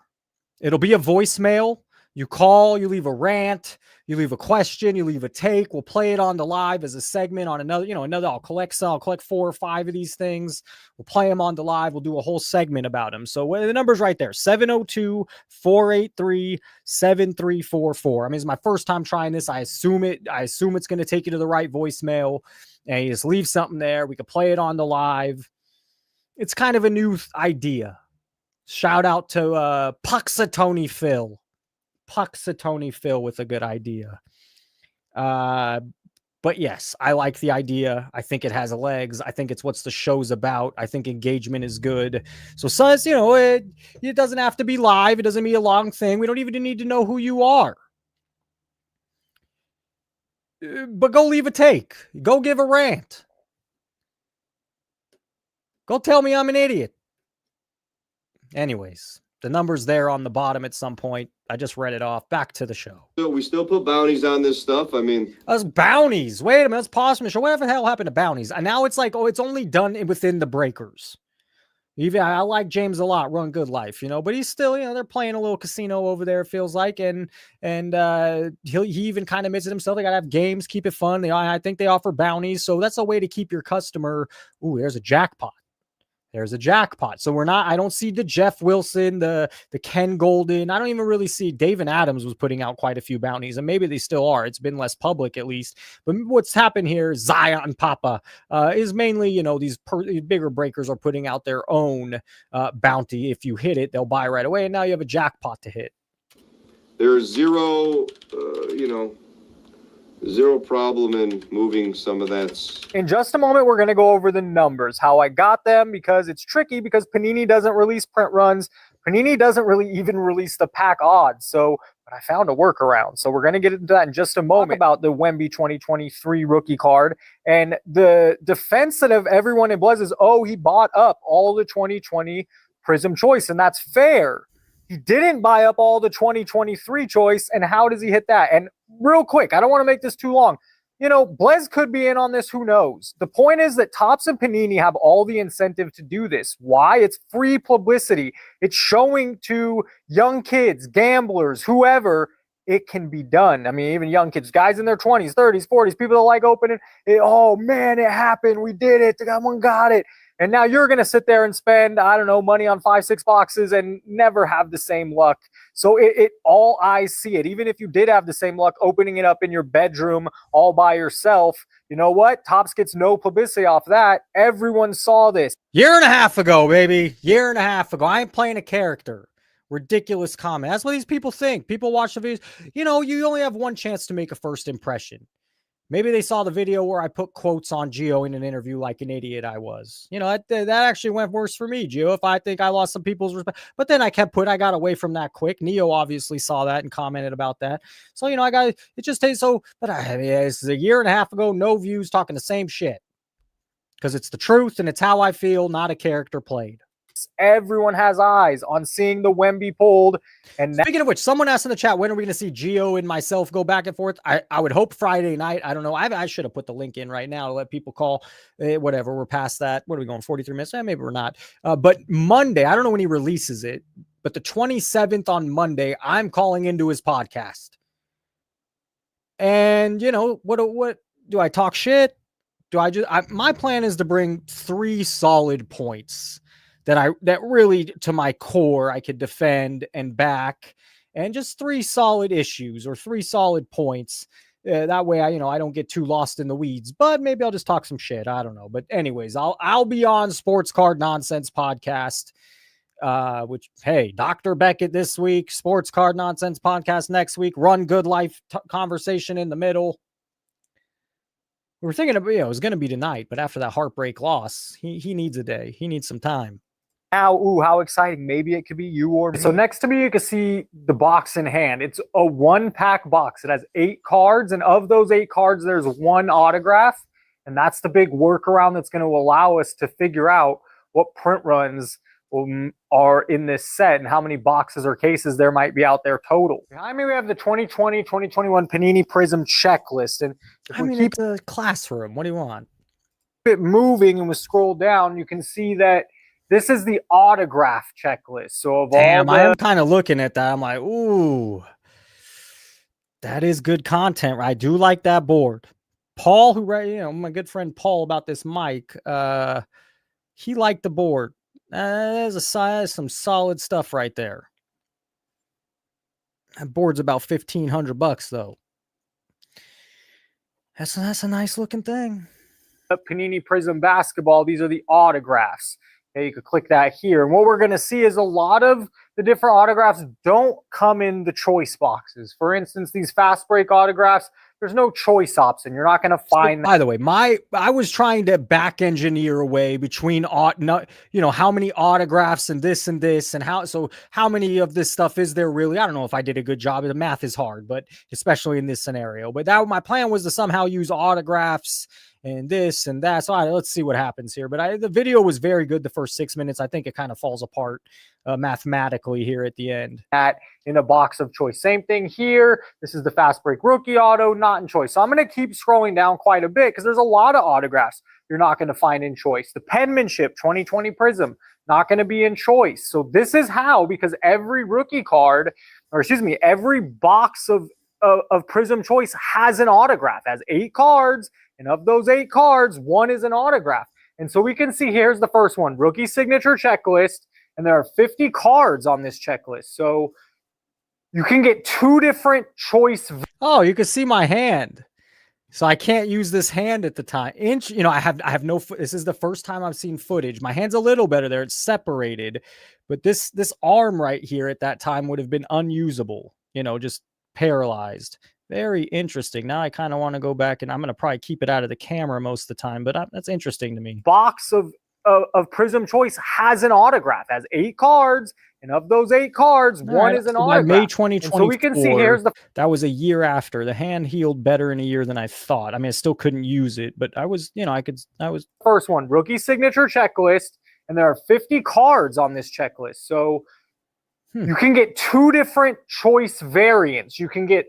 A: It'll be a voicemail. You call, you leave a rant, You leave a question, you leave a take. We'll play it on the live as a segment on another, I'll collect 4 or 5 of these things. We'll play them on the live. We'll do a whole segment about them. So the number's right there, 702-483-7344. I mean, it's my first time trying this. I assume it's going to take you to the right voicemail, and you just leave something there. We could play it on the live. It's kind of a new idea. Shout out to Puxatony Phil. Puxatony Phil with a good idea. But yes, I like the idea. I think it has legs. I think it's what the show's about. I think engagement is good. So it doesn't have to be live. It doesn't be a long thing. We don't even need to know who you are. But go leave a take. Go give a rant. Go tell me I'm an idiot. Anyways, the number's there on the bottom at some point. I just read it off. Back to the show.
F: So we still put bounties on this stuff. I mean,
A: Those bounties. Wait a minute. Let's pause from the show. Whatever the hell happened to bounties? And now it's like, it's only done within the breakers. Even I like James a lot. Run Good Life, but he's still, they're playing a little casino over there. It feels like, and he even kind of admits it himself. They gotta have games, keep it fun. I think they offer bounties, so that's a way to keep your customer. Ooh, there's a jackpot. There's a jackpot. So I don't see the Jeff Wilson, the Ken Golden. I don't even really see David Adams was putting out quite a few bounties, and maybe they still are. It's been less public at least. But what's happened here, Zion Papa, is mainly, these bigger breakers are putting out their own bounty. If you hit it, they'll buy right away. And now you have a jackpot to hit.
F: there's zero, zero problem in moving some of that.
A: In just a moment, we're going to go over the numbers, how I got them, because it's tricky because Panini doesn't release print runs. Panini doesn't really even release the pack odds. So, but I found a workaround. So we're going to get into that in just a moment about the Wemby 2023 rookie card. And the defense that of everyone in Blez is, he bought up all the 2020 Prism choice. And that's fair. He didn't buy up all the 2023 choice. And how does he hit that? And real quick, I don't want to make this too long. Blez could be in on this. Who knows? The point is that Topps and Panini have all the incentive to do this. Why? It's free publicity. It's showing to young kids, gamblers, whoever, it can be done. I mean, even young kids, guys in their 20s, 30s, 40s, people that like opening it. Oh, man, it happened. We did it. Someone got it. And now you're going to sit there and spend, money on 5-6 boxes and never have the same luck. So it all eyes see it. Even if you did have the same luck opening it up in your bedroom all by yourself, you know what? Topps gets no publicity off that. Everyone saw this. Year and a half ago, baby. Year and a half ago. I ain't playing a character. Ridiculous comment. That's what these people think. People watch the videos. You only have one chance to make a first impression. Maybe they saw the video where I put quotes on Gio in an interview like an idiot I was. That actually went worse for me, Gio, if I think I lost some people's respect. But then I got away from that quick. Neo obviously saw that and commented about that. So, it just takes but it's a year and a half ago, no views, talking the same shit. Because it's the truth and it's how I feel, not a character played. Everyone has eyes on seeing the Wemby pulled. And speaking of which, someone asked in the chat, when are we going to see Gio and myself go back and forth? I would hope Friday night. I don't know. I should have put the link in right now to let people call. Whatever. We're past that. What are we going? 43 minutes? Maybe we're not. But Monday, I don't know when he releases it, but the 27th on Monday, I'm calling into his podcast. And what do I talk shit? My plan is to bring 3 solid points that really to my core I could defend and back, and just 3 solid issues or 3 solid points. That way I don't get too lost in the weeds, but maybe I'll just talk some shit. I don't know. But anyways, I'll be on Sports Card Nonsense podcast, which, hey, Dr. Beckett this week, Sports Card Nonsense podcast next week, Run Good Life conversation in the middle. We were thinking it was going to be tonight, but after that heartbreak loss, he needs a day. He needs some time. Now, how exciting. Maybe it could be you or me. So next to me, you can see the box in hand. It's a 1-pack box. It has 8 cards, and of those 8 cards, there's 1 autograph, and that's the big workaround that's going to allow us to figure out what print runs are in this set and how many boxes or cases there might be out there total. Behind me, we have the 2020-2021 Panini Prism checklist, and it's a classroom. What do you want? Keep it moving, and we scroll down, you can see that this is the autograph checklist. So I am kind of looking at that. I'm like, ooh, That is good content. I do like that board. Paul, my good friend Paul about this mic, he liked the board. There's some solid stuff right there. That board's about $1,500 though. That's a nice looking thing.
E: Panini Prism Basketball, these are the autographs. Okay, you could click that here. And what we're going to see is a lot of the different autographs don't come in the choice boxes. For instance, these fast break autographs, there's no choice option. You're not going to find.
A: By the way, I was trying to back engineer a way between how many autographs and this and how many of this stuff is there really? I don't know if I did a good job. The math is hard, but especially in this scenario. But my plan was to somehow use autographs and this and that. So let's see what happens here. But the video was very good the first 6 minutes. I think it kind of falls apart mathematically here at the end.
E: In a box of choice. Same thing here. This is the fast break rookie auto, not in choice. So I'm going to keep scrolling down quite a bit because there's a lot of autographs you're not going to find in choice. The penmanship 2020 Prism, not going to be in choice. So this is how, because every rookie card, every box of Prism choice has an autograph, has 8 cards. And of those 8 cards, 1 is an autograph. And so we can see here's the first one, rookie signature checklist. And there are 50 cards on this checklist. So you can get 2 different choice.
A: Oh, you can see my hand. So I can't use this hand at the time. I have no, this is the first time I've seen footage. My hand's a little better there. It's separated, but this arm right here at that time would have been unusable, just paralyzed. Very interesting. Now I kind of want to go back, and I'm going to probably keep it out of the camera most of the time, but that's interesting to me.
E: Box of Prism choice has an autograph, has 8 cards, and of those 8 cards, 1 is an autograph.
A: May 2024.
E: So we can see
A: that was a year after. The hand healed better in a year than I thought. I mean, I still couldn't use it, but I was
E: first one, rookie signature checklist, and there are 50 cards on this checklist. So you can get 2 different choice variants. You can get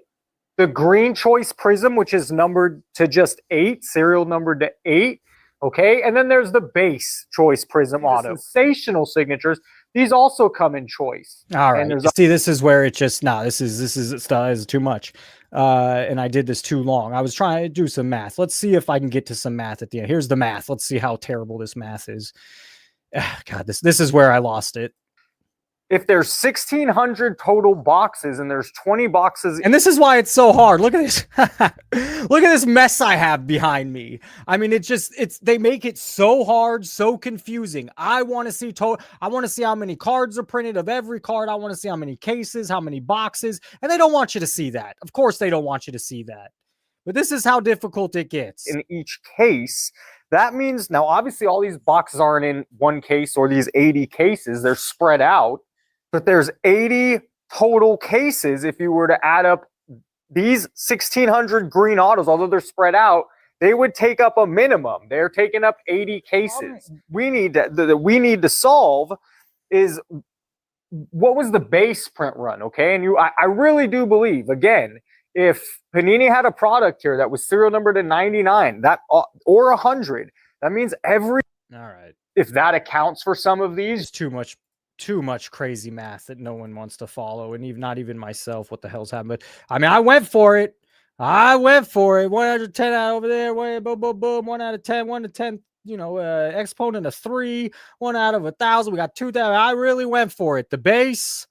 E: the green choice Prism, which is numbered to just 8, serial numbered to 8. Okay, and then there's the base choice Prism auto. Sensational signatures. These also come in choice.
A: All right. And see, this is where it just this is too much. And I did this too long. I was trying to do some math. Let's see if I can get to some math at the end. Here's the math. Let's see how terrible this math is. God, this is where I lost it.
E: If there's 1,600 total boxes and there's 20 boxes.
A: And this is why it's so hard. Look at this. Look at this mess I have behind me. I mean, they make it so hard, so confusing. I want to see I want to see how many cards are printed of every card. I want to see how many cases, how many boxes. And they don't want you to see that. Of course, they don't want you to see that. But this is how difficult it gets.
E: In each case, that means now, obviously, all these boxes aren't in one case or these 80 cases. They're spread out. But there's 80 total cases if you were to add up these 1,600 green autos, although they're spread out, they would take up a minimum. They're taking up 80 cases. We need to solve is what was the base print run, okay? And I really do believe, again, if Panini had a product here that was serial number to 99 or 100, that means all right. If that accounts for some of these,
A: it's too much crazy math that no one wants to follow, and not even myself. What the hell's happened? But I mean, I went for it. 1 out of 10 out over there. Boom, boom, boom. 1 out of 10. 1 to 10. Exponent of 3. 1 out of 1,000. We got 2,000. I really went for it. The base,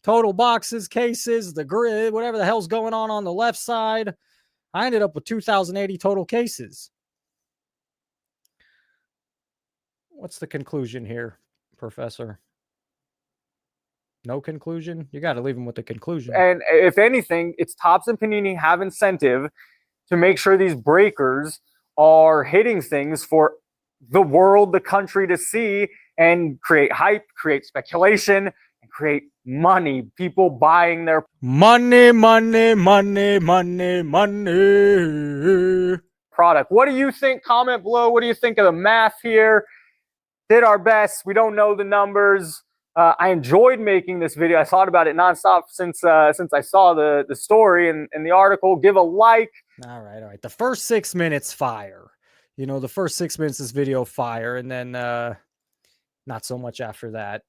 A: total boxes, cases, the grid, whatever the hell's going on the left side. I ended up with 2,080 total cases. What's the conclusion here, Professor? No conclusion? You got to leave them with the conclusion.
E: And if anything, it's Topps and Panini have incentive to make sure these breakers are hitting things for the world, the country to see and create hype, create speculation, and create money. People buying their
A: money
E: product. What do you think? Comment below. What do you think of the math here? Did our best. We don't know the numbers. I enjoyed making this video. I thought about it nonstop since I saw the story and the article. Give a like.
A: All right. The first 6 minutes, fire. The first 6 minutes of this video, fire, and then not so much after that.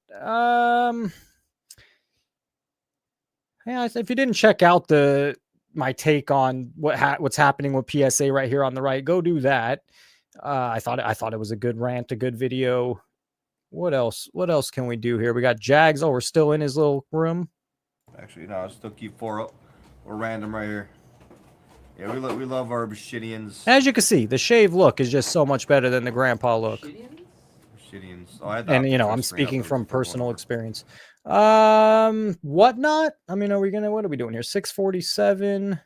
A: Yeah, if you didn't check out the my take on what's happening with PSA right here on the right, go do that. I thought it was a good rant, a good video. What else? What else can we do here? We got Jags. Oh, we're still in his little room.
J: Actually, no, I'll still keep 4 up. We're random right here. Yeah, we love our Bushidians.
A: As you can see, the shave look is just so much better than the grandpa look.
J: Bushidians. Oh,
A: And you know, I'm speaking from personal experience. Whatnot? I mean, what are we doing here? 647.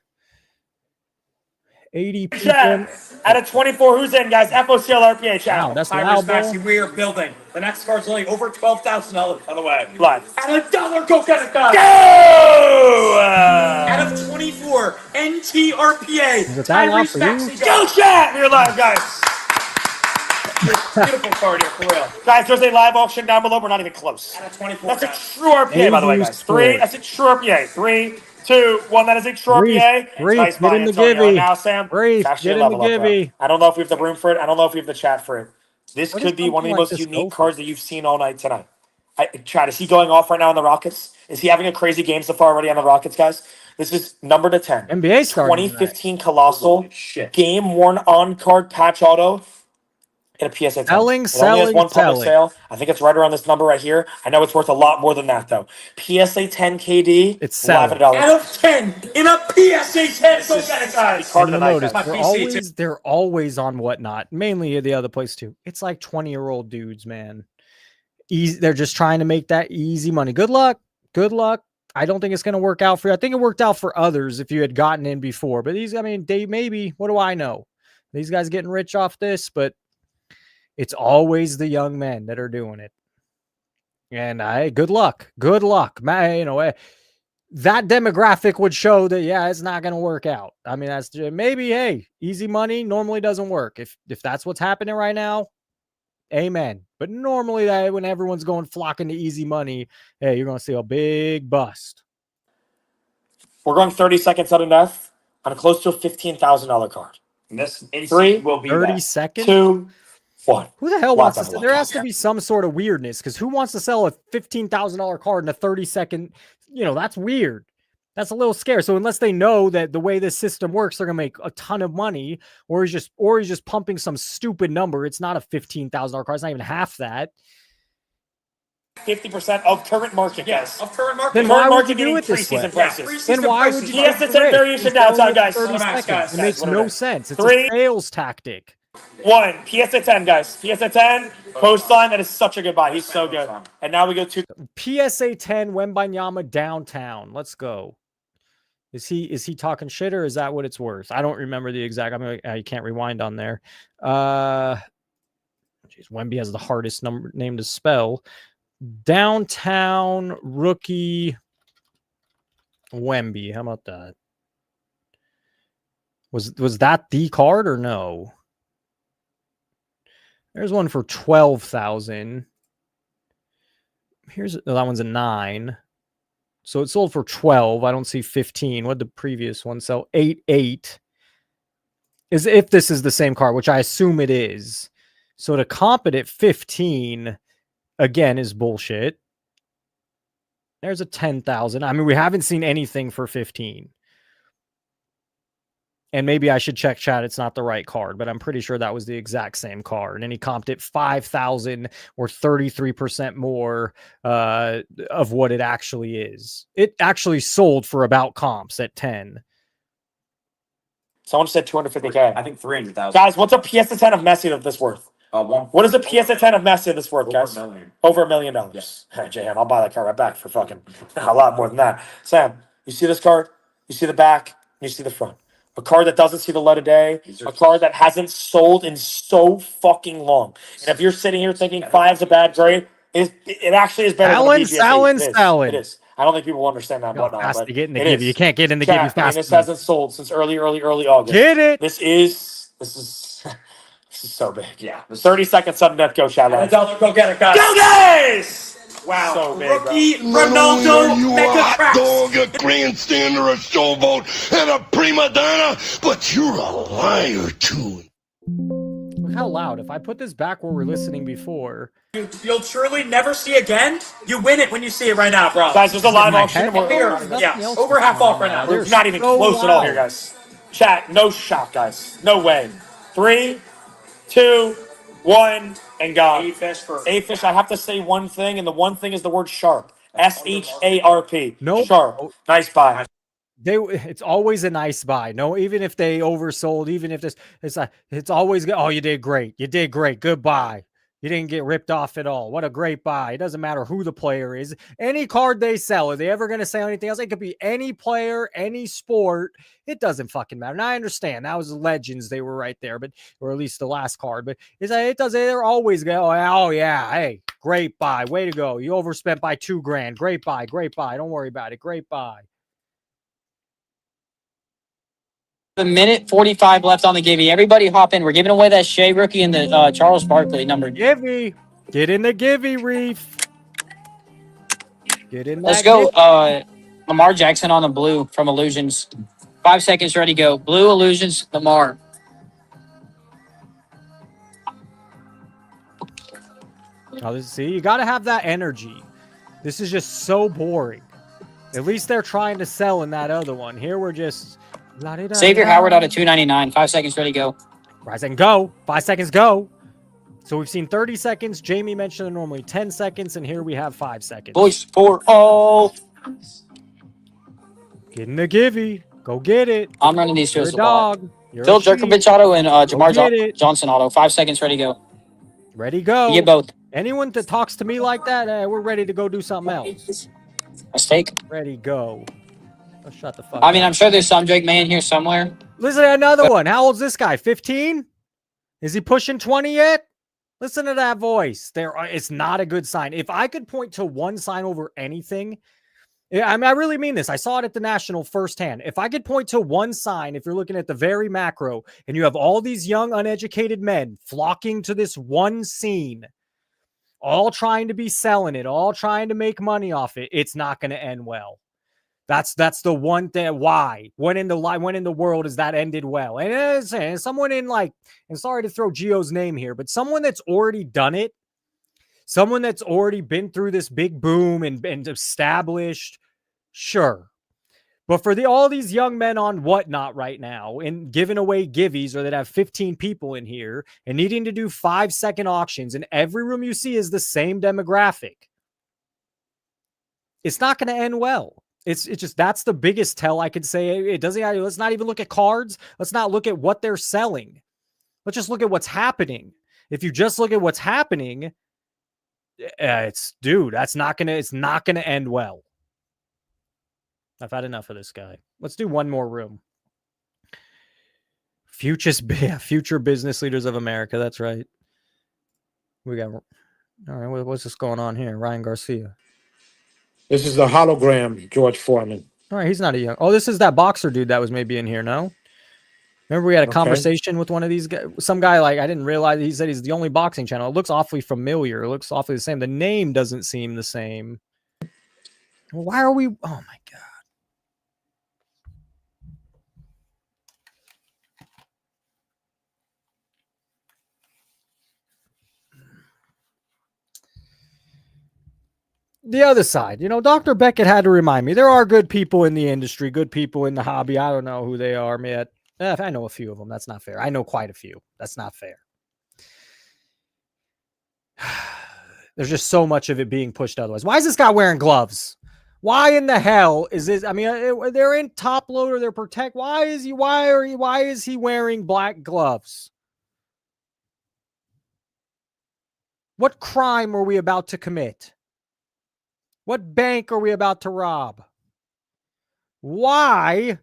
A: 80 people.
I: Out of 24, who's in, guys? FOCL RPA channel.
A: Wow, that's
I: Tyrus
A: loud,
I: Maxey, we are building. The next card's only over $12,000 on the way. Live. At $1, go get it done. Go! Out of 24, NTRPA.
A: Is it that loud
I: Tyrese
A: for you?
I: Maxey, go chat! We're live, guys. Beautiful card here, for real. Guys, there's a live auction down below. We're not even close. Out of 24. That's a true RPA, by the way, guys. That's a true RPA. 3, 2, 1. That is a true RPA.
A: Reese, get in the givey.
I: Now, Sam.
A: Reese, get in the givey.
I: I don't know if we have the room for it. I don't know if we have the chat for it. This could be one of the most unique cards that you've seen all night tonight. Chad, is he going off right now on the Rockets? Is he having a crazy game so far already on the Rockets, guys? This is number to 10.
A: NBA starting
I: 2015 Colossal game worn on card patch auto. In a PSA 10.
A: Selling.
I: Sale. I think it's right around this number right here. I know it's worth a lot more than that though. PSA 10 KD.
A: It's selling.
I: Out of 10 in a PSA 10. So guys.
A: And you'll notice they're always on Whatnot. Mainly the other place too. It's like 20-year-old dudes, man. Easy. They're just trying to make that easy money. Good luck. Good luck. I don't think it's going to work out for you. I think it worked out for others if you had gotten in before. But these, I mean, they maybe. What do I know? These guys getting rich off this, but. It's always the young men that are doing it. And good luck. Good luck. Man, that demographic would show that, yeah, it's not going to work out. I mean, that's maybe, hey, easy money normally doesn't work. If that's what's happening right now, amen. But normally when everyone's going flocking to easy money, hey, you're going to see a big bust.
I: We're going 30 seconds sudden death on close to a $15,000 card. And this 3 will be
A: 30 seconds?
I: 2, 1.
A: Who the hell wants to? There has to be some sort of weirdness because who wants to sell a $15,000 card in a 30-second? That's weird. That's a little scary. So unless they know that the way this system works, they're gonna make a ton of money, or he's just pumping some stupid number. It's not a $15,000 card. It's not even half that.
I: 50% of current market, yes. Of current market.
A: Then why would you do it this way? Then why would you?
I: Yes, it's a variation downside, guys.
A: 30 seconds. It makes no sense. It's
I: 3,
A: a sales tactic.
I: 1. PSA 10, guys. PSA 10. Post line. That is such a good buy. He's so good. And now we go to
A: PSA 10. Wembanyama downtown. Let's go. Is he talking shit or is that what it's worth? I don't remember the exact. I mean, I can't rewind on there. Jeez, Wemby has the hardest name to spell. Downtown rookie Wemby. How about that? Was that the card or no? There's one for 12,000. That one's a 9. So it sold for 12. I don't see 15. What did the previous one sell? 8. Is if this is the same card, which I assume it is. So to comp it at 15 again is bullshit. There's a 10,000. I mean, we haven't seen anything for 15. And maybe I should check chat. It's not the right card, but I'm pretty sure that was the exact same card. And he comped it 5,000 or 33% more of what it actually is. It actually sold for about comps at 10.
I: Someone said 250K.
K: I think 300,000.
I: Guys, what's a PSA 10 of Messi of this worth? What is a PSA 10 of Messi of this worth, guys? Over $1 million. Yes. Hey, J-Ham, I'll buy that card right back for fucking a lot more than that. Sam, you see this card? You see the back? You see the front. A card that doesn't see the light of day. A card that hasn't sold in so fucking long. And if you're sitting here thinking 5's a bad grade, it actually is better than
A: Salad.
I: It is. I don't think people will understand that.
A: Fast to get in the give. You can't get in the give fast.
I: And this hasn't sold since early August.
A: Get it?
I: This is so big. Yeah. 30 seconds sudden death. Go, Chad. Go get it, guys. Go, guys! Wow. So big, rookie Ronaldo.
L: You a hot dog, a grandstander, a showboat, and a prima donna, but you're a liar too.
A: Look how loud. If I put this back where we're listening before,
I: you'll truly never see again. You win it when you see it right now, bro. Guys, there's a
A: Is it
I: live
A: my
I: auction.
A: headphones?
I: We're,
A: Nothing else
I: over
A: is
I: half
A: going
I: off right
A: on.
I: now.
A: They're
I: We're not even
A: so
I: close at all
A: loud.
I: here, guys. Chat, no shot, guys. No way. 3, 2, 1, and gone. A-fish, I have to say one thing, and the one thing is the word sharp. SHARP.
A: Nope.
I: Sharp. Nice buy.
A: It's always a nice buy. No, even if they oversold, even if it's always good. Oh, you did great. You did great. Goodbye. You didn't get ripped off at all. What a great buy. It doesn't matter who the player is. Any card they sell, are they ever going to say anything else? It could be any player, any sport. It doesn't fucking matter. And I understand that was Legends. They were right there, but or at least the last card. But it does. They're always go. Oh yeah, hey, great buy. Way to go. You overspent by $2,000. Great buy. Great buy. Don't worry about it. Great buy.
K: A minute 45 left on the Gibby. Everybody hop in. We're giving away that Shea rookie and the Charles Barkley number.
A: Gibby. Get in the Gibby, Reef. Get in.
K: Let's go. Lamar Jackson on the blue from Illusions. 5 seconds, ready, go. Blue Illusions, Lamar.
A: Oh, see, you got to have that energy. This is just so boring. At least they're trying to sell in that other one. Here we're just...
K: Xavier Howard out of 299. 5 seconds, ready, go.
A: Rise and go. 5 seconds, go. So we've seen 30 seconds. Jamie mentioned normally 10 seconds, and here we have 5 seconds.
K: Voice for all.
A: Get in the Givey. Go get it.
K: I'm running these
A: You're
K: shows.
A: a dog. You're
K: Phil
A: a sheep.
K: Jerkovich auto and Jamar
A: get it.
K: Johnson auto. 5 seconds, ready, go.
A: Ready, go.
K: You get both.
A: Anyone that talks to me like that, we're ready to go do something else.
K: Mistake.
A: Ready, go. Oh, shut the fuck
K: I mean,
A: up.
K: I'm sure there's some Drake man here somewhere.
A: Listen to another one. How old's this guy? 15? Is he pushing 20 yet? Listen to that voice. It's not a good sign. If I could point to one sign over anything, I mean, I really mean this. I saw it at the National firsthand. If I could point to one sign, if you're looking at the very macro, and you have all these young, uneducated men flocking to this one scene, all trying to be selling it, all trying to make money off it, it's not going to end well. That's the one thing. Why? When in the world has that ended well? And someone in and sorry to throw Gio's name here, but someone that's already done it, someone that's already been through this big boom and established, sure. But for all these young men on Whatnot right now and giving away givvies, or that have 15 people in here and needing to do 5-second auctions, and every room you see is the same demographic, it's not going to end well. It's just, that's the biggest tell I could say. It doesn't. Let's not even look at cards. Let's not look at what they're selling. Let's just look at what's happening. If you just look at what's happening, it's not gonna end well. I've had enough of this guy. Let's do one more room. Future business leaders of America. That's right. We got. All right. What's this going on here? Ryan Garcia.
M: This is the hologram, George Foreman.
A: All right, he's not a young. Oh, this is that boxer dude that was maybe in here. No, remember we had a conversation with one of these guys. Some guy, I didn't realize he said he's the only boxing channel. It looks awfully familiar. It looks awfully the same. The name doesn't seem the same. Why are we? Oh my god. The other side, Dr. Beckett had to remind me there are good people in the industry, good people in the hobby. I don't know who they are yet. I know a few of them. That's not fair. I know quite a few. That's not fair. There's just so much of it being pushed otherwise. Why is this guy wearing gloves? Why in the hell is this? I mean, they're in top loader, they're protect. Why is he wearing black gloves? What crime are we about to commit? What bank are we about to rob? Why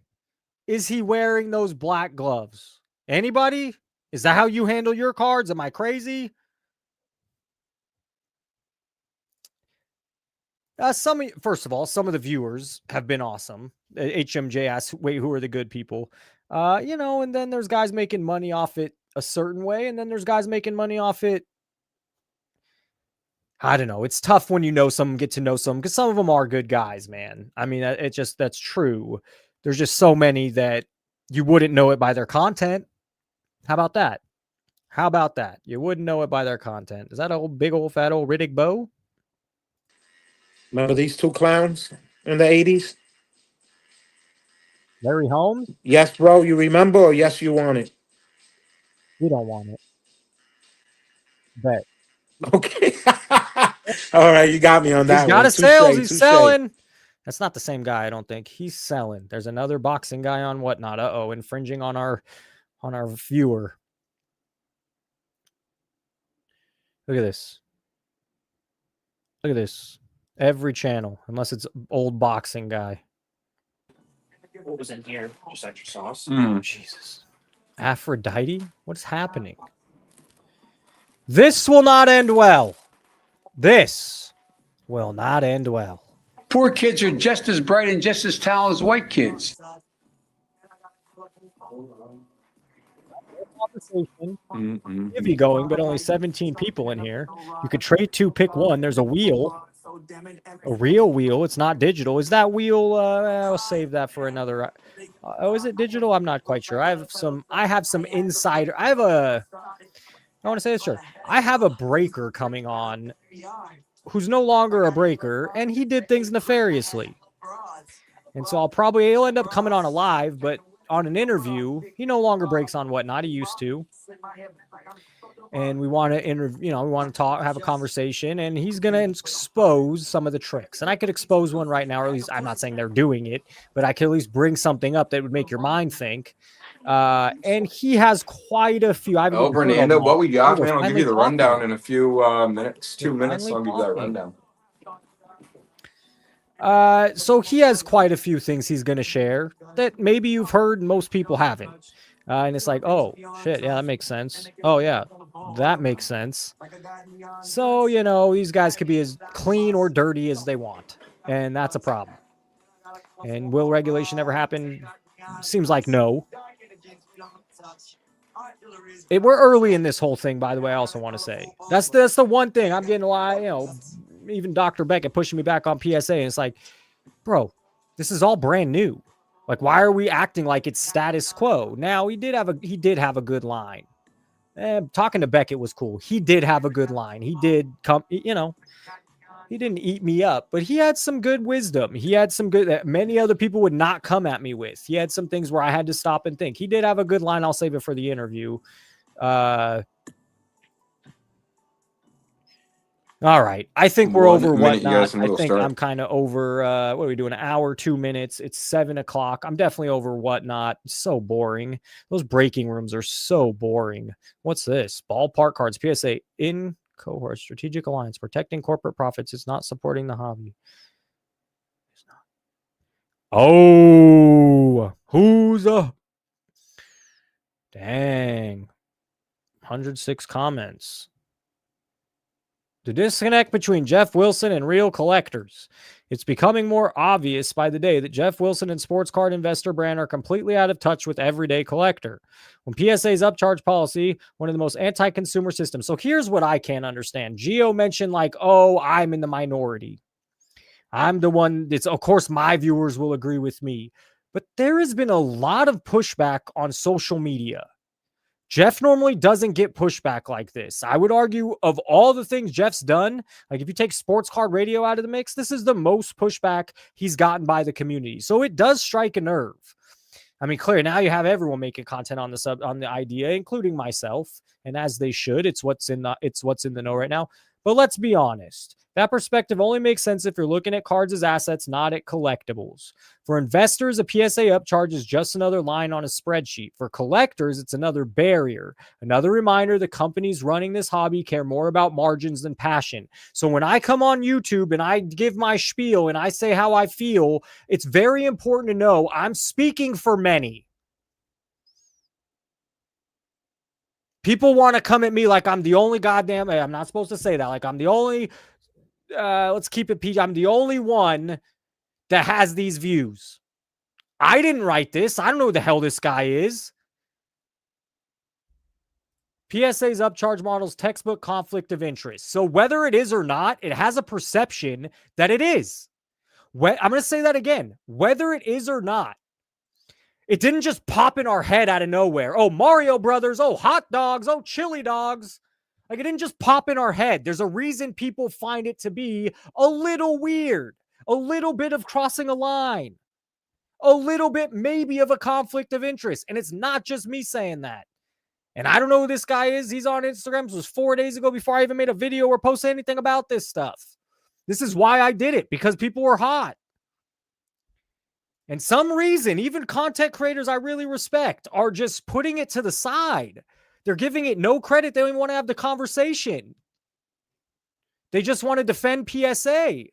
A: is he wearing those black gloves? Anybody? Is that how you handle your cards? Am I crazy? First of all, some of the viewers have been awesome. HMJ asks, wait, who are the good people? And then there's guys making money off it a certain way, and then there's guys making money off it. I don't know. It's tough when get to know some, because some of them are good guys, man. I mean, that's true. There's just so many that you wouldn't know it by their content. How about that? How about that? You wouldn't know it by their content. Is that old big old fat old Riddick Bowe?
M: Remember these two clowns in the 80s?
A: Larry Holmes?
M: Yes, bro, you remember, or yes, you want it?
A: You don't want it. Bet.
M: Okay. All right, you got me on that
A: He's got
M: one.
A: his sales.
M: Touche,
A: He's
M: touche.
A: selling. That's not the same guy, I don't think. He's selling. There's another boxing guy on Whatnot. Uh-oh, infringing on our viewer. Look at this. Look at this. Every channel, unless it's old boxing guy.
I: What was in here? Just extra sauce.
A: Jesus. Aphrodite? What's happening? This will not end well. This will not end well.
N: Poor kids are just as bright and just as talented as white kids.
A: Conversation. Ivy going, but only 17 people in here. You could trade two, pick one. There's a wheel. A real wheel. It's not digital. Is that wheel? I'll save that for another. Oh, is it digital? I'm not quite sure. I have some insider. I want to say this, sure. I have a breaker coming on who's no longer a breaker, and he did things nefariously. And so he'll end up coming on a live, but on an interview, he no longer breaks on Whatnot. He used to. And we want to we want to talk, have a conversation, and he's going to expose some of the tricks. And I could expose one right now, or at least I'm not saying they're doing it, but I could at least bring something up that would make your mind think. And he has quite a few.
O: Oh, Fernando, what we got, man? I'll give you the rundown in a few minutes. 2 minutes, I'll give you that rundown.
A: So he has quite a few things he's going to share that maybe you've heard, most people haven't. And it's like, oh, shit, yeah, that makes sense. Oh, yeah, that makes sense. So, these guys could be as clean or dirty as they want. And that's a problem. And will regulation ever happen? Seems like no. We're early in this whole thing, by the way, I also want to say. That's the one thing I'm getting a lot, even Dr. Beckett pushing me back on PSA. And it's like, bro, this is all brand new. Like, why are we acting like it's status quo? Now, he did have a good line. Talking to Beckett was cool. He did have a good line. He did come, he didn't eat me up, but he had some good wisdom. He had some good that many other people would not come at me with. He had some things where I had to stop and think. He did have a good line. I'll save it for the interview. All right. I think we're over Whatnot. I think I'm kind of over. What are we doing? An hour, 2 minutes. It's 7 o'clock. I'm definitely over Whatnot. So boring. Those breaking rooms are so boring. What's this? Ballpark cards. PSA in cohort. Strategic alliance. Protecting corporate profits. It's not supporting the hobby. It's not. Oh, who's up? Dang. 106 comments. The disconnect between Jeff Wilson and real collectors. It's becoming more obvious by the day that Jeff Wilson and sports card investor brand are completely out of touch with everyday collector. When PSA's upcharge policy, one of the most anti-consumer systems. So here's what I can't understand. Gio mentioned like, oh, I'm in the minority. I'm the one that's, of course, my viewers will agree with me. But there has been a lot of pushback on social media. Jeff normally doesn't get pushback like this. I would argue of all the things Jeff's done, like if you take Sports Card Radio out of the mix, this is the most pushback he's gotten by the community. So it does strike a nerve. I mean, clearly now you have everyone making content on the idea, including myself, and as they should. It's what's in the know right now. But let's be honest. That perspective only makes sense if you're looking at cards as assets, not at collectibles. For investors, a PSA upcharge is just another line on a spreadsheet. For collectors, it's another barrier. Another reminder that companies running this hobby care more about margins than passion. So when I come on YouTube and I give my spiel and I say how I feel, it's very important to know I'm speaking for many. People want to come at me like I'm the only goddamn, I'm not supposed to say that, like I'm the only, let's keep it PG, I'm the only one that has these views. I didn't write this. I don't know who the hell this guy is. PSA's upcharge model's textbook conflict of interest. So whether it is or not, it has a perception that it is. I'm going to say that again. Whether it is or not, It didn't just pop in our head out of nowhere. Oh, Mario Brothers. Oh, hot dogs. Oh, chili dogs. Like, it didn't just pop in our head. There's a reason people find it to be a little weird, a little bit of crossing a line, a little bit maybe of a conflict of interest. And it's not just me saying that. And I don't know who this guy is. He's on Instagram. This was 4 days ago before I even made a video or posted anything about this stuff. This is why I did it, because people were hot. And some reason, even content creators I really respect are just putting it to the side. They're giving it no credit. They don't even want to have the conversation. They just want to defend PSA.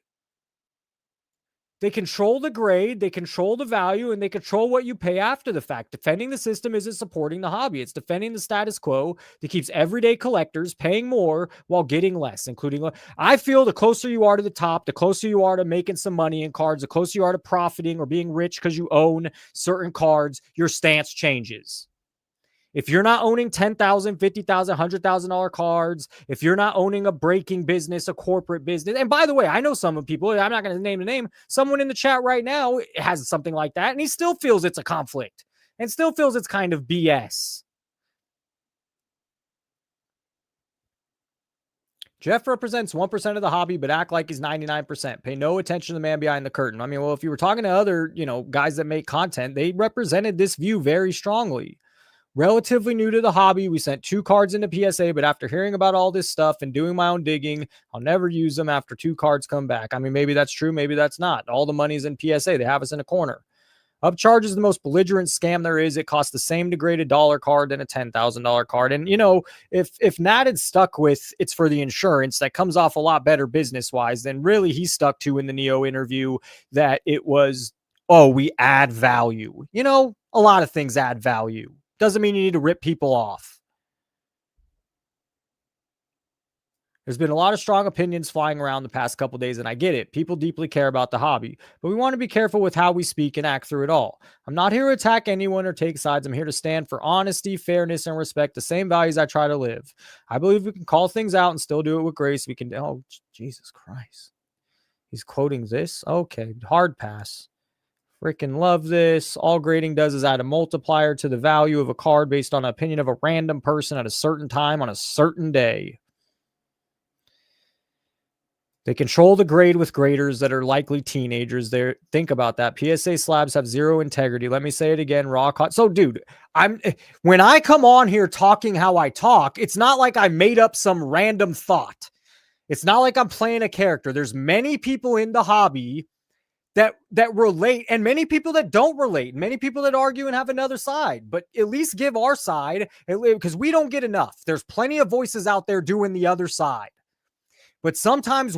A: They control the grade, they control the value, and they control what you pay after the fact. Defending the system isn't supporting the hobby. It's defending the status quo that keeps everyday collectors paying more while getting less, including... I feel the closer you are to the top, the closer you are to making some money in cards, the closer you are to profiting or being rich because you own certain cards, your stance changes. If you're not owning $10,000, $50,000, $100,000 cards, if you're not owning a breaking business, a corporate business, and by the way, I know some people, I'm not going to name the name, someone in the chat right now has something like that, and he still feels it's a conflict and still feels it's kind of BS. Jeff represents 1% of the hobby, but act like he's 99%. Pay no attention to the man behind the curtain. I mean, well, if you were talking to other, guys that make content, they represented this view very strongly. Relatively new to the hobby. We sent 2 cards into PSA, but after hearing about all this stuff and doing my own digging, I'll never use them after 2 cards come back. I mean, maybe that's true. Maybe that's not. All the money's in PSA. They have us in a corner. Upcharge is the most belligerent scam there is. It costs the same to grade a $1 card than a $10,000 card. And, if Nat had stuck with it's for the insurance, that comes off a lot better business-wise than really he stuck to in the Neo interview that it was, oh, we add value. A lot of things add value. Doesn't mean you need to rip people off. There's been a lot of strong opinions flying around the past couple days, and I get it. People deeply care about the hobby, but we want to be careful with how we speak and act through it all. I'm not here to attack anyone or take sides. I'm here to stand for honesty, fairness, and respect, the same values I try to live. I believe we can call things out and still do it with grace. We can... Oh, Jesus Christ. He's quoting this? Okay, hard pass. Freaking love this. All grading does is add a multiplier to the value of a card based on an opinion of a random person at a certain time on a certain day. They control the grade with graders that are likely teenagers. Think about that. PSA slabs have zero integrity. Let me say it again. So, dude, when I come on here talking how I talk, it's not like I made up some random thought. It's not like I'm playing a character. There's many people in the hobby that relate, and many people that don't relate, many people that argue and have another side, but at least give our side, because we don't get enough. There's plenty of voices out there doing the other side. But sometimes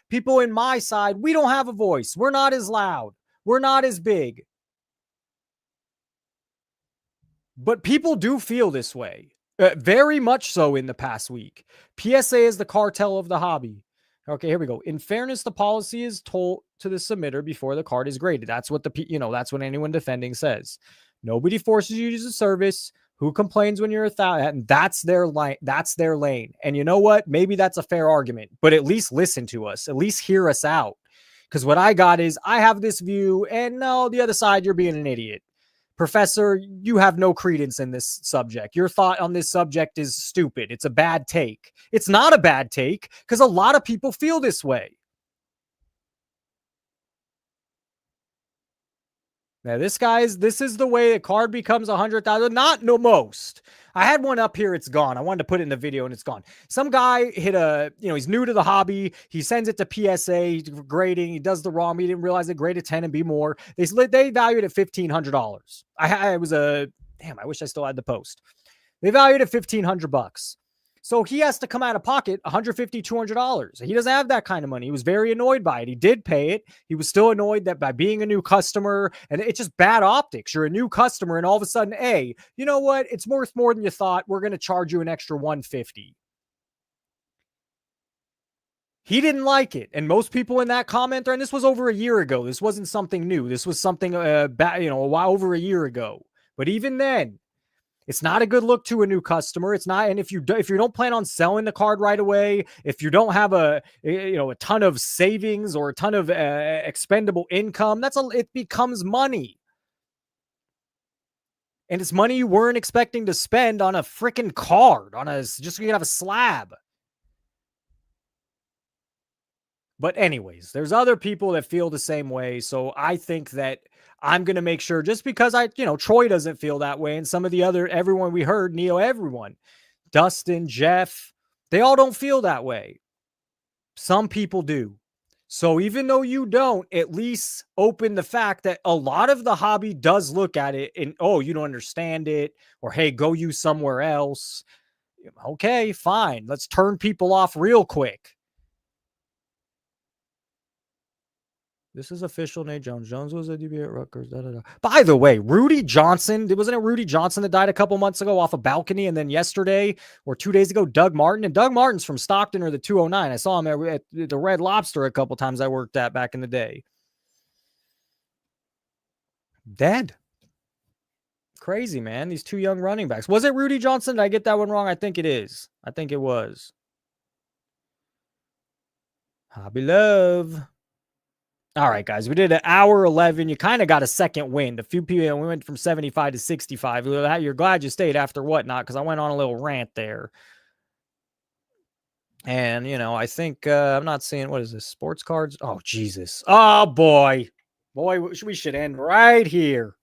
A: people in my side, we don't have a voice. We're not as loud. We're not as big. But people do feel this way. Very much so in the past week. PSA is the cartel of the hobby. Okay, here we go. In fairness, the policy is told to the submitter before the card is graded. That's what that's what anyone defending says. Nobody forces you to use a service. Who complains when you're 1,000? That's their line. That's their lane. And you know what? Maybe that's a fair argument, but at least listen to us. At least hear us out. Because what I got is I have this view, and no, the other side, you're being an idiot. Professor, you have no credence in this subject. Your thought on this subject is stupid. It's a bad take. It's not a bad take because a lot of people feel this way. Now, this is the way a card becomes 100,000. Not no most. I had one up here. It's gone. I wanted to put it in the video and it's gone. Some guy hit he's new to the hobby. He sends it to PSA grading. He does the wrong. He didn't realize it graded 10 and be more. They valued it $1,500. I wish I still had the post. They valued it $1,500. So he has to come out of pocket $150, $200. He doesn't have that kind of money. He was very annoyed by it. He did pay it. He was still annoyed that by being a new customer, and it's just bad optics. You're a new customer, and all of a sudden, hey, you know what? It's worth more than you thought. We're going to charge you an extra $150. He didn't like it. And most people in that comment, and this was over a year ago. This wasn't something new. This was something, a while over a year ago. But even then, it's not a good look to a new customer. It's not. And if you don't plan on selling the card right away, if you don't have a ton of savings or a ton of expendable income, it becomes money. And it's money you weren't expecting to spend on a freaking card, just so you can have a slab. But anyways, there's other people that feel the same way. So I think that I'm going to make sure, just because Troy doesn't feel that way. And some of the other, everyone we heard, Neo, everyone, Dustin, Jeff, they all don't feel that way. Some people do. So even though you don't, at least open the fact that a lot of the hobby does look at it and, oh, you don't understand it, or, hey, go use somewhere else. Okay, fine. Let's turn people off real quick. This is official. Nate Jones. Jones was a DB at Rutgers. By the way, Rudy Johnson, wasn't it Rudy Johnson that died a couple months ago off a balcony? And then yesterday or 2 days ago, Doug Martin. And Doug Martin's from Stockton or the 209. I saw him at the Red Lobster a couple times I worked at back in the day. Dead. Crazy, man. These two young running backs. Was it Rudy Johnson? Did I get that one wrong? I think it is. I think it was. Hobby Love. All right, guys, we did an hour 11. You kind of got a second wind. A few people, we went from 75 to 65. You're glad you stayed after whatnot, because I went on a little rant there. And, I think I'm not seeing, what is this, sports cards? Oh, Jesus. Oh, boy. Boy, we should end right here.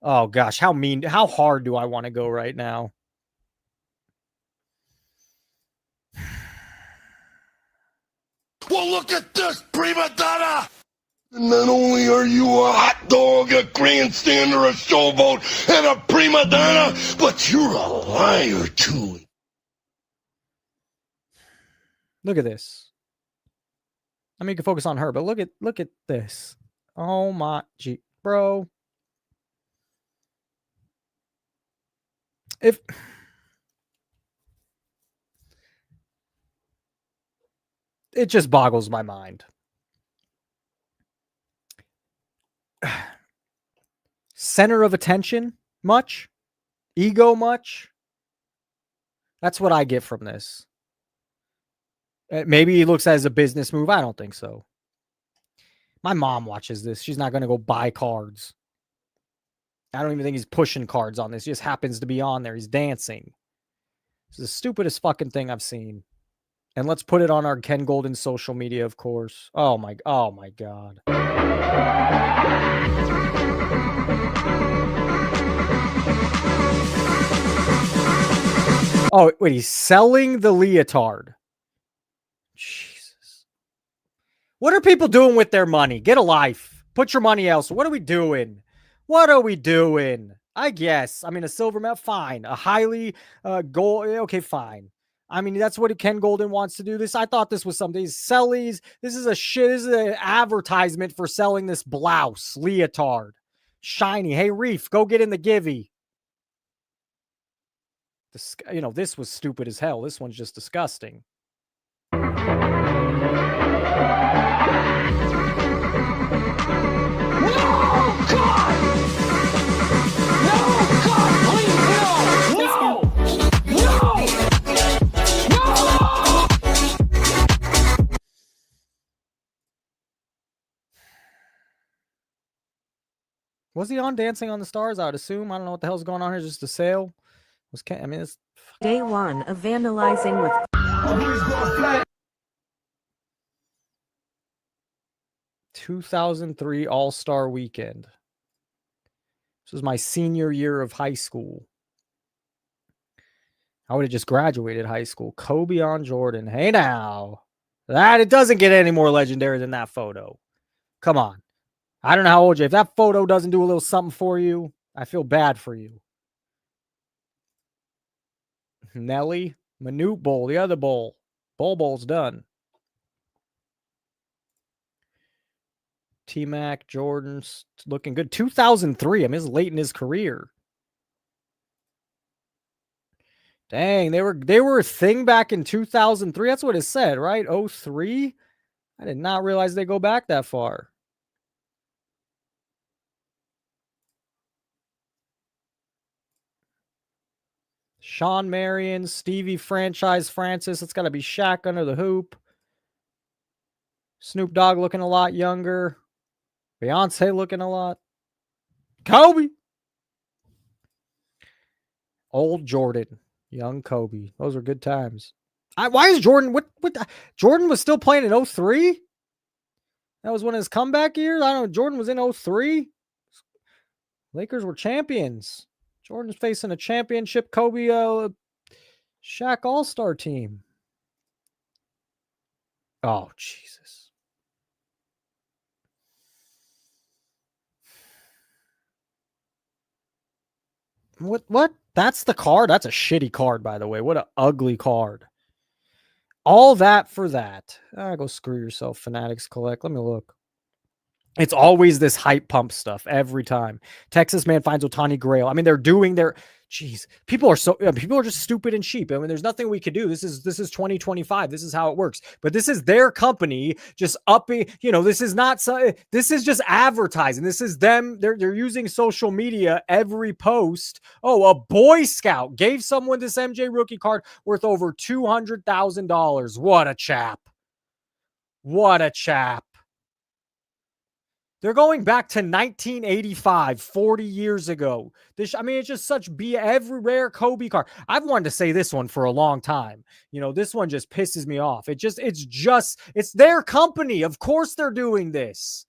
A: Oh, gosh, how hard do I want to go right now?
L: Well, look at this, prima donna! And not only are you a hot dog, a grandstander, a showboat, and a prima donna, but you're a liar, too.
A: Look at this. I mean, you can focus on her, but look at this. Oh, my G, bro. It just boggles my mind. Center of attention much? Ego much? That's what I get from this. Maybe he looks at it as a business move. I don't think so. My mom watches this. She's not going to go buy cards. I don't even think he's pushing cards on this. He just happens to be on there. He's dancing. It's the stupidest fucking thing I've seen. And let's put it on our Ken Golden social media, of course. Oh my God. Oh, wait, he's selling the leotard. Jesus. What are people doing with their money? Get a life. Put your money elsewhere. What are we doing? I guess. I mean, a silver medal, fine. A highly gold, okay, fine. I mean, that's what Ken Golden wants to do. I thought this was something. Sell these. This is an advertisement for selling this blouse, leotard. Shiny. Hey, Reef, go get in the givey. This was stupid as hell. This one's just disgusting. Was he on Dancing on the Stars? I would assume. I don't know what the hell's going on here. Just a sale. It's
P: day one of vandalizing with
A: 2003 All-Star Weekend. This was my senior year of high school. I would have just graduated high school. Kobe on Jordan. Hey now. It doesn't get any more legendary than that photo. Come on. I don't know how old you are. If that photo doesn't do a little something for you, I feel bad for you. Nelly, Manute Bowl, the other bowl. Bowl's done. T-Mac, Jordan's looking good. 2003. I mean, it's late in his career. Dang, they were a thing back in 2003. That's what it said, right? 03? I did not realize they go back that far. Sean Marion, Stevie Franchise Francis. It's got to be Shaq under the hoop. Snoop Dogg looking a lot younger. Beyonce looking a lot. Kobe. Old Jordan, young Kobe. Those are good times. Why is Jordan? What? Jordan was still playing in 03? That was one of his comeback years. I don't know. Jordan was in 03. Lakers were champions. Jordan's facing a championship Kobe Shaq All-Star team. Oh, Jesus. What? That's the card? That's a shitty card, by the way. What an ugly card. All that for that. Go screw yourself, Fanatics Collect. Let me look. It's always this hype pump stuff every time. Texas man finds Otani Grail. I mean, they're doing their... Jeez, people are just stupid and cheap. I mean, there's nothing we could do. This is 2025. This is how it works. But this is their company just upping. This is not. This is just advertising. This is them. They're using social media every post. Oh, a Boy Scout gave someone this MJ rookie card worth over $200,000. What a chap! What a chap! They're going back to 1985, 40 years ago. It's just such every rare Kobe card. I've wanted to say this one for a long time. This one just pisses me off. It's their company. Of course they're doing this.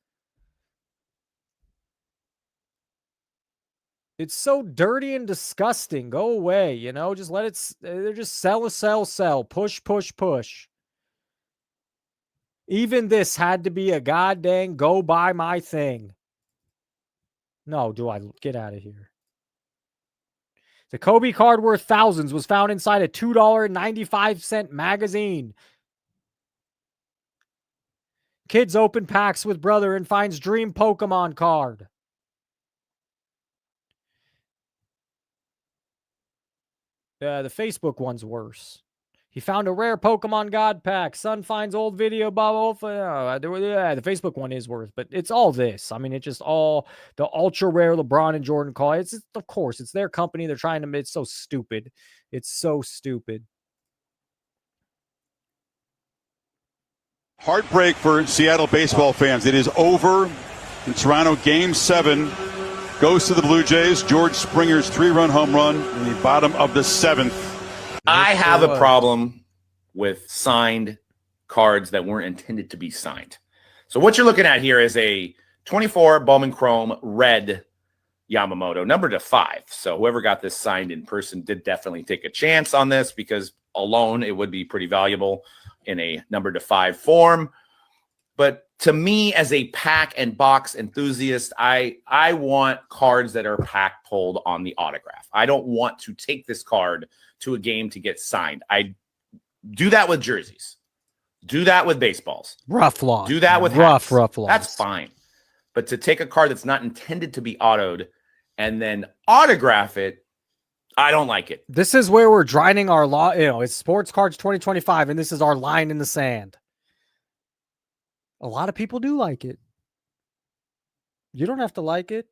A: It's so dirty and disgusting. Go away, just let it, they're just sell, push, push, push. Even this had to be a goddamn go buy my thing. No, do I get out of here? The Kobe card worth thousands was found inside a $2.95 magazine. Kids open packs with brother and finds dream Pokemon card. The Facebook one's worse. He found a rare Pokemon God pack. Son finds old video Bob. The Facebook one is worth, but it's all this. I mean, it's just all the ultra rare LeBron and Jordan call. Of course, it's their company. They're trying to. It's so stupid. It's so stupid.
Q: Heartbreak for Seattle baseball fans. It is over in Toronto. Game 7 goes to the Blue Jays. George Springer's 3-run home run in the bottom of the 7th.
R: I have a problem with signed cards that weren't intended to be signed. So what you're looking at here is a 24 Bowman Chrome red Yamamoto, numbered to 5. So whoever got this signed in person did definitely take a chance on this because alone it would be pretty valuable in a numbered to 5 form. But to me, as a pack and box enthusiast, I want cards that are pack pulled on the autograph. I don't want to take this card to a game to get signed. I do that with jerseys. Do that with baseballs.
A: Rough loss.
R: Do that with
A: rough loss.
R: That's fine. But to take a card that's not intended to be autoed and then autograph it, I don't like it.
A: This is where we're driving our law. It's Sports Cards 2025, and this is our line in the sand. A lot of people do like it. You don't have to like it.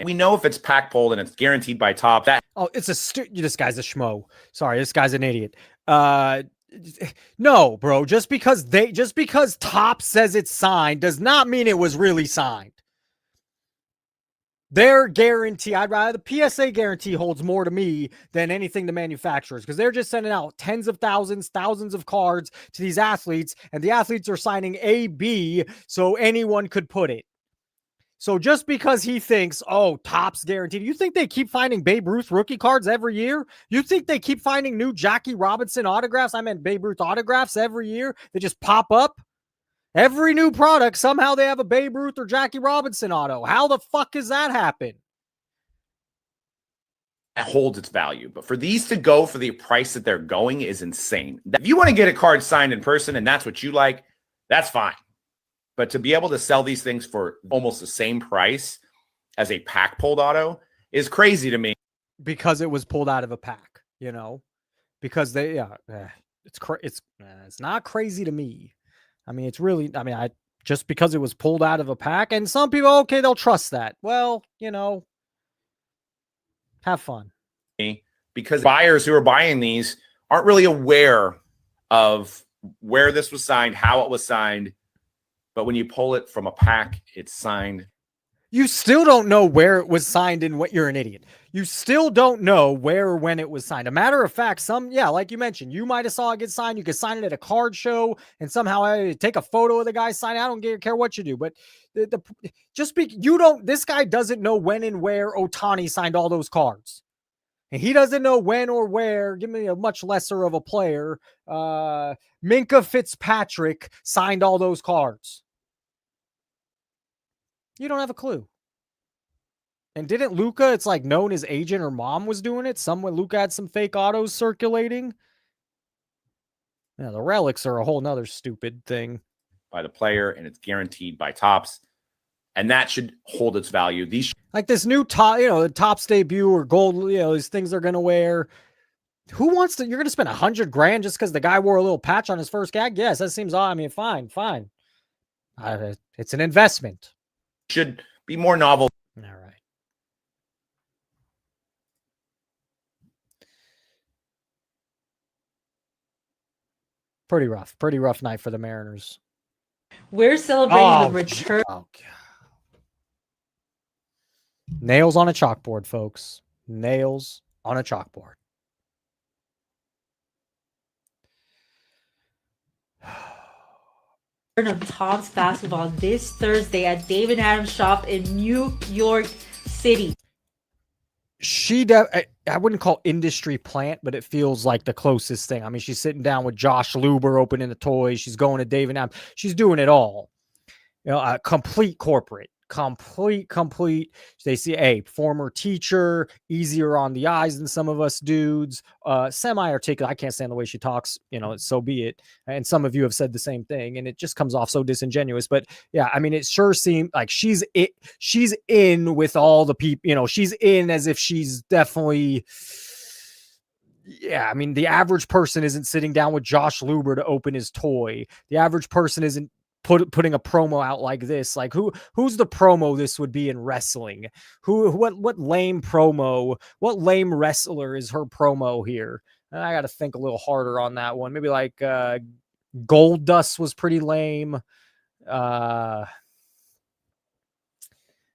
R: We know if it's pack pulled and it's guaranteed by Top.
A: It's this guy's a schmo. Sorry, this guy's an idiot. No, bro. Just because Top says it's signed does not mean it was really signed. Their guarantee, the PSA guarantee holds more to me than anything the manufacturers, because they're just sending out tens of thousands of cards to these athletes, and the athletes are signing AB so anyone could put it. So just because he thinks, Top's guaranteed, you think they keep finding Babe Ruth rookie cards every year? You think they keep finding new Jackie Robinson autographs? I meant Babe Ruth autographs every year that just pop up? Every new product, somehow they have a Babe Ruth or Jackie Robinson auto. How the fuck does that happen?
R: It holds its value. But for these to go for the price that they're going is insane. If you want to get a card signed in person and that's what you like, that's fine. But to be able to sell these things for almost the same price as a pack pulled auto is crazy to me.
A: Because it was pulled out of a pack, because it's not crazy to me. I mean, it's really, just because it was pulled out of a pack, and some people, okay, they'll trust that. Well, have fun.
R: Because buyers who are buying these aren't really aware of where this was signed, how it was signed. But when you pull it from a pack, it's signed.
A: You still don't know where it was signed and what you're an idiot. You still don't know where or when it was signed. A matter of fact, like you mentioned, you might have saw it get signed. You could sign it at a card show and somehow take a photo of the guy signing. I don't care what you do, but this guy doesn't know when and where Ohtani signed all those cards. And he doesn't know when or where. Give me a much lesser of a player. Minka Fitzpatrick signed all those cards. You don't have a clue. And didn't Luka, it's like known his agent or mom was doing it. Luka had some fake autos circulating. Yeah, the relics are a whole nother stupid thing.
R: By the player, and it's guaranteed by Topps. And that should hold its value. These
A: like this new top, the Topps debut or gold, these things they're gonna wear. Who wants to? You're gonna spend $100,000 just because the guy wore a little patch on his first gag? Yes, that seems odd. I mean, fine. It's an investment.
R: Should be more novel.
A: All right. Pretty rough night for the Mariners.
S: We're celebrating the return.
A: Oh, God. Nails on a chalkboard, folks. Nails on a chalkboard.
S: Of Topps basketball this Thursday at David Adams Shop in New York City.
A: I wouldn't call industry plant, but it feels like the closest thing. I mean, she's sitting down with Josh Luber opening the toys. She's going to David Adams. She's doing it all. Complete corporate. Complete. They see a former teacher, easier on the eyes than some of us dudes, semi-articulate. I can't stand the way she talks, so be it. And some of you have said the same thing, and it just comes off so disingenuous. But yeah, I mean, it sure seemed like she's in with all the people, she's in as if she's definitely. Yeah, I mean, the average person isn't sitting down with Josh Luber to open his toy. The average person isn't putting a promo out like this. Like who's the promo this would be in wrestling? What lame promo, what lame wrestler is her promo here? And I got to think a little harder on that one. Maybe like Goldust was pretty lame.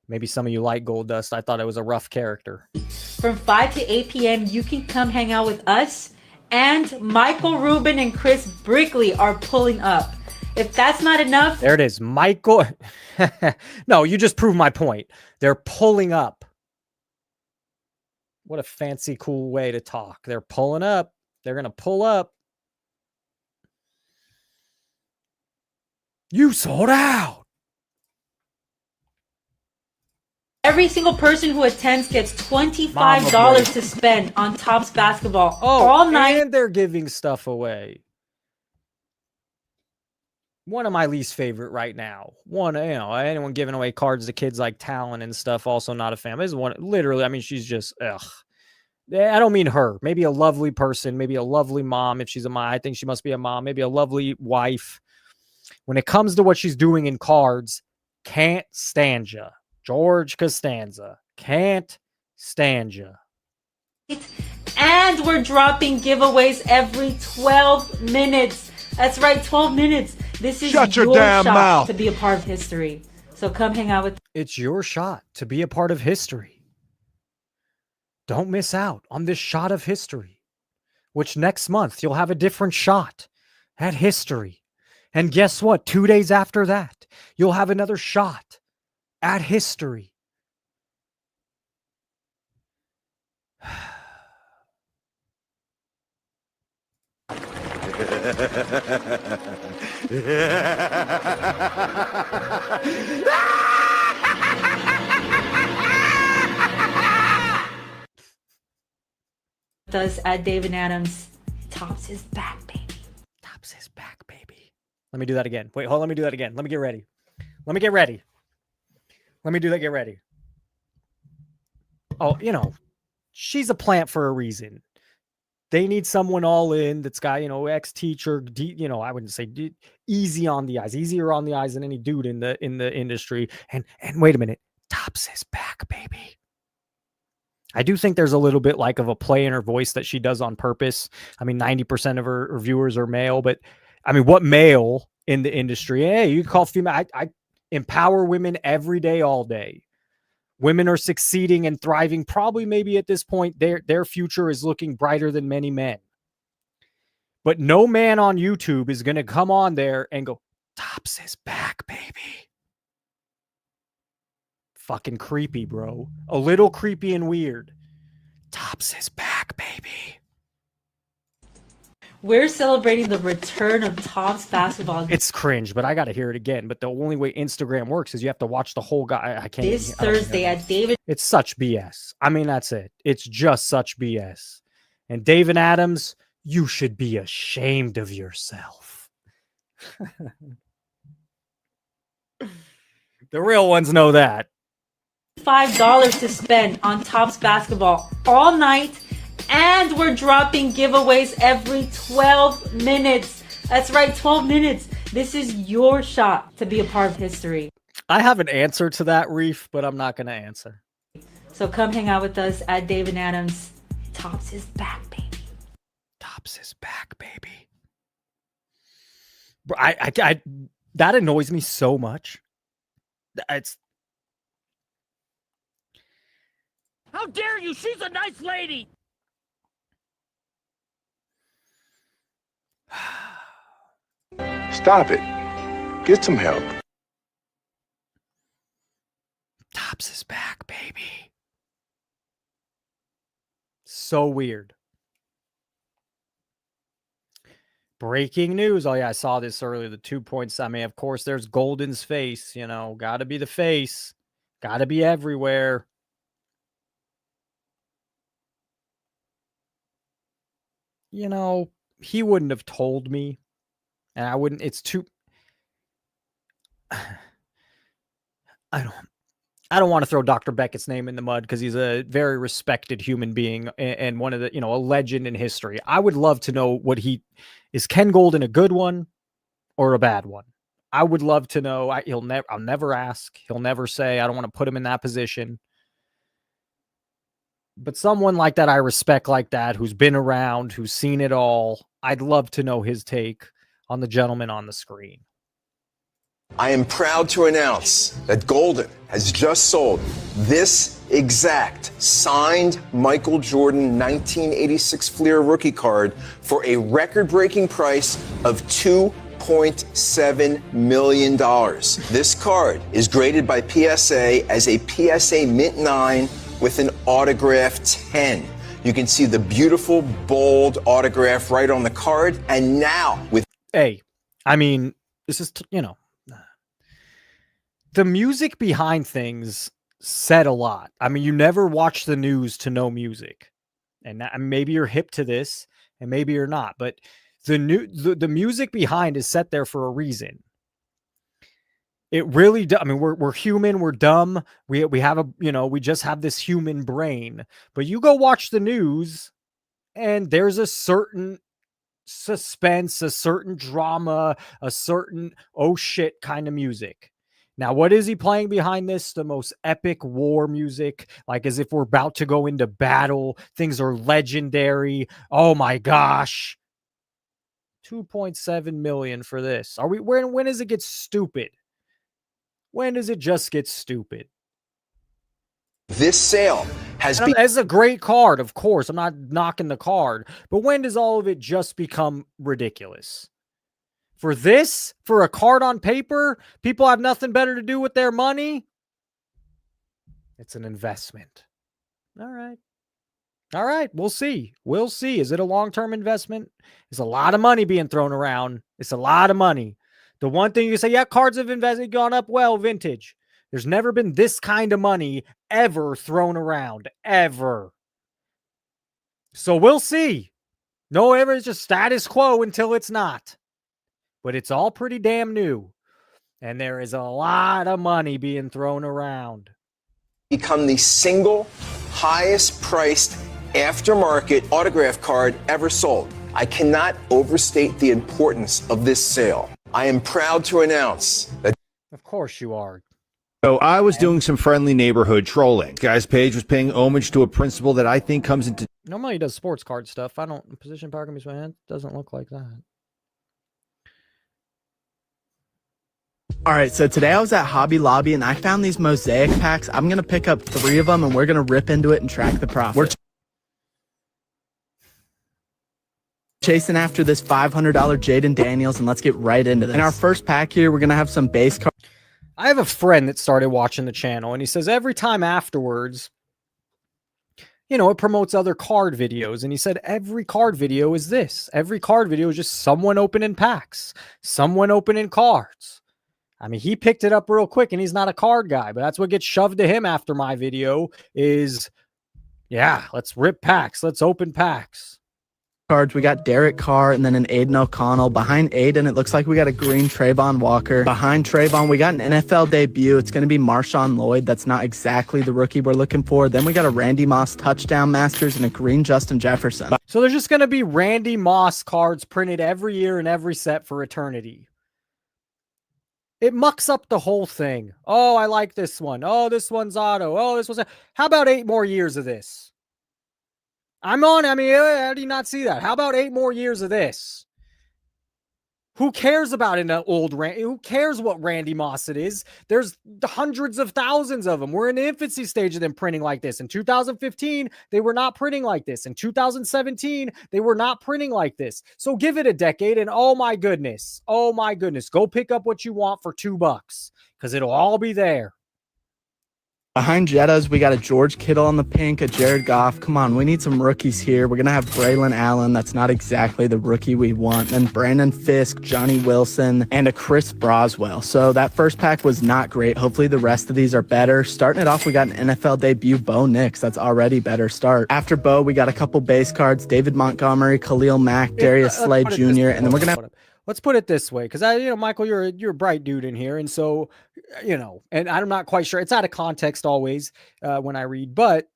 A: Maybe some of you like Goldust. I thought it was a rough character.
S: From 5 to 8 p.m., you can come hang out with us, and Michael Rubin and Chris Brickley are pulling up. If that's not enough,
A: there it is. Michael. No, you just proved my point. They're pulling up. What a fancy, cool way to talk. They're pulling up. They're going to pull up. You sold out.
S: Every single person who attends gets $25 to spend on Topps basketball all night.
A: And they're giving stuff away. One of my least favorite right now. Anyone giving away cards to kids like Talon and stuff, also not a fan. This is one, literally, I mean, she's just, ugh. I don't mean her. Maybe a lovely person, maybe a lovely mom if she's a mom. I think she must be a mom. Maybe a lovely wife. When it comes to what she's doing in cards, can't stand ya. George Costanza. Can't stand ya.
S: And we're dropping giveaways every 12 minutes. That's right, 12 minutes. This is
L: Shut your
S: your
L: damn
S: shot
L: mouth.
S: to be a part of history. So come hang out with.
A: It's your shot to be a part of history. Don't miss out on this shot of history, which next month you'll have a different shot at history. And guess what? 2 days after that, you'll have another shot at history.
S: Us at David Adams. Topps is back, baby.
A: Topps is back, baby. Let me do that again. Wait, hold on. Let me do that again. Let me get ready. Let me get ready. Let me do that. Get ready. Oh, she's a plant for a reason. They need someone all in that's got, ex-teacher, I wouldn't say easy on the eyes, easier on the eyes than any dude in the industry. And wait a minute. Topps is back, baby. I do think there's a little bit like of a play in her voice that she does on purpose. I mean, 90% of her viewers are male, but I mean, what male in the industry? Hey, you call female. I empower women every day, all day. Women are succeeding and thriving. Probably maybe at this point, their future is looking brighter than many men. But no man on YouTube is going to come on there and go, Tops is back, baby. Fucking creepy, bro. A little creepy and weird. Tops is back, baby.
S: We're celebrating the return of Tops basketball.
A: It's cringe, but I got to hear it again. But the only way Instagram works is you have to watch the whole guy. I can't.
S: This Thursday at David.
A: It's such BS. I mean, that's it. It's just such BS. And David Adams, you should be ashamed of yourself. The real ones know that.
S: $5 to spend on Tops basketball all night, and we're dropping giveaways every 12 minutes. That's right, 12 minutes. This is your shot to be a part of history.
A: I have an answer to that, Reef, but I'm not going to answer.
S: So come hang out with us at David Adams. Tops is back, baby.
A: Tops is back, baby. Bro, I that annoys me so much. It's
T: How dare you? She's a nice lady.
L: Stop it. Get some help.
A: Tops is back, baby. So weird. Breaking news. Oh, yeah, I saw this earlier. The 2 points. I mean, of course, there's Golden's face. You know, got to be the face. Got to be everywhere. You know, he wouldn't have told me. And I wouldn't. It's too. I don't want to throw Dr. Beckett's name in the mud because he's a very respected human being and one of the, a legend in history. I would love to know is Ken Golden a good one or a bad one? I would love to know. I'll never ask. He'll never say, I don't want to put him in that position. But someone like that I respect like that, who's been around, who's seen it all, I'd love to know his take on the gentleman on the screen.
U: I am proud to announce that Golden has just sold this exact signed Michael Jordan 1986 Fleer rookie card for a record-breaking price of $2.7 million. This card is graded by PSA as a PSA Mint 9 with an autograph 10. You can see the beautiful, bold autograph right on the card. And now with...
A: Hey, I mean, this is, the music behind things said a lot. I mean, you never watch the news to know music. And maybe you're hip to this and maybe you're not. But the music behind is set there for a reason. It really does. I mean, we're human, we're dumb. We have we just have this human brain. But you go watch the news and there's a certain suspense, a certain drama, a certain oh shit kind of music. Now, what is he playing behind this? The most epic war music, like as if we're about to go into battle. Things are legendary. Oh my gosh. 2.7 million for this. Are we when does it get stupid? When does it just get stupid?
U: This sale has been...
A: It's a great card, of course. I'm not knocking the card. But when does all of it just become ridiculous? For this? For a card on paper? People have nothing better to do with their money? It's an investment. All right. All right. We'll see. We'll see. Is it a long-term investment? There's a lot of money being thrown around. It's a lot of money. The one thing you say, yeah, cards have gone up well, vintage. There's never been this kind of money ever thrown around, ever. So we'll see. No, ever is just status quo until it's not. But it's all pretty damn new. And there is a lot of money being thrown around.
U: Become the single highest priced aftermarket autograph card ever sold. I cannot overstate the importance of this sale. I am proud to announce that...
A: Of course you are.
V: So I was doing some friendly neighborhood trolling. Guy's page was paying homage to a principle that I think comes into...
A: Normally he does sports card stuff. Position power can be my hand. Doesn't look like that.
C: All right, so today I was at Hobby Lobby and I found these mosaic packs. I'm going to pick up 3 of them and we're going to rip into it and track the profit. We're chasing after this $500 Jaden Daniels and let's get right into this. In our first pack here, we're going to have some base cards.
A: I have a friend that started watching the channel and he says every time afterwards, you know, it promotes other card videos. And he said, every card video is this. Every card video is just someone opening packs, someone opening cards. I mean, he picked it up real quick and he's not a card guy, but that's what gets shoved to him after my video is, yeah, let's rip packs. Let's open packs.
C: Cards. We got Derek Carr and then an Aiden O'Connell. Behind Aiden, it looks like we got a green Trayvon Walker. Behind Trayvon, we got an NFL debut. It's going to be Marshawn Lloyd. That's not exactly the rookie we're looking for. Then we got a Randy Moss touchdown masters and a green Justin Jefferson.
A: So there's just going to be Randy Moss cards printed every year in every set for eternity. It mucks up the whole thing. Oh, I like this one. Oh, this one's auto. Oh, this one's... How about 8 more years of this? I mean, how do you not see that? How about 8 more years of this? Who cares about an old Randy? Who cares what Randy Moss it is? There's hundreds of thousands of them. We're in the infancy stage of them printing like this. In 2015, they were not printing like this. In 2017, they were not printing like this. So give it a decade and oh my goodness, go pick up what you want for $2 because it'll all be there.
C: Behind Jettas, we got a George Kittle on the pink, a Jared Goff. Come on, we need some rookies here. We're going to have Braylon Allen. That's not exactly the rookie we want. And Brandon Fisk, Johnny Wilson, and a Chris Broswell. So that first pack was not great. Hopefully the rest of these are better. Starting it off, we got an NFL debut, Bo Nix. That's already better start. After Bo, we got a couple base cards, David Montgomery, Khalil Mack, Darius Slay Jr., and then we're going to have...
A: Let's put it this way, because Michael, you're a bright dude in here, and so, and I'm not quite sure. It's out of context always when I read, but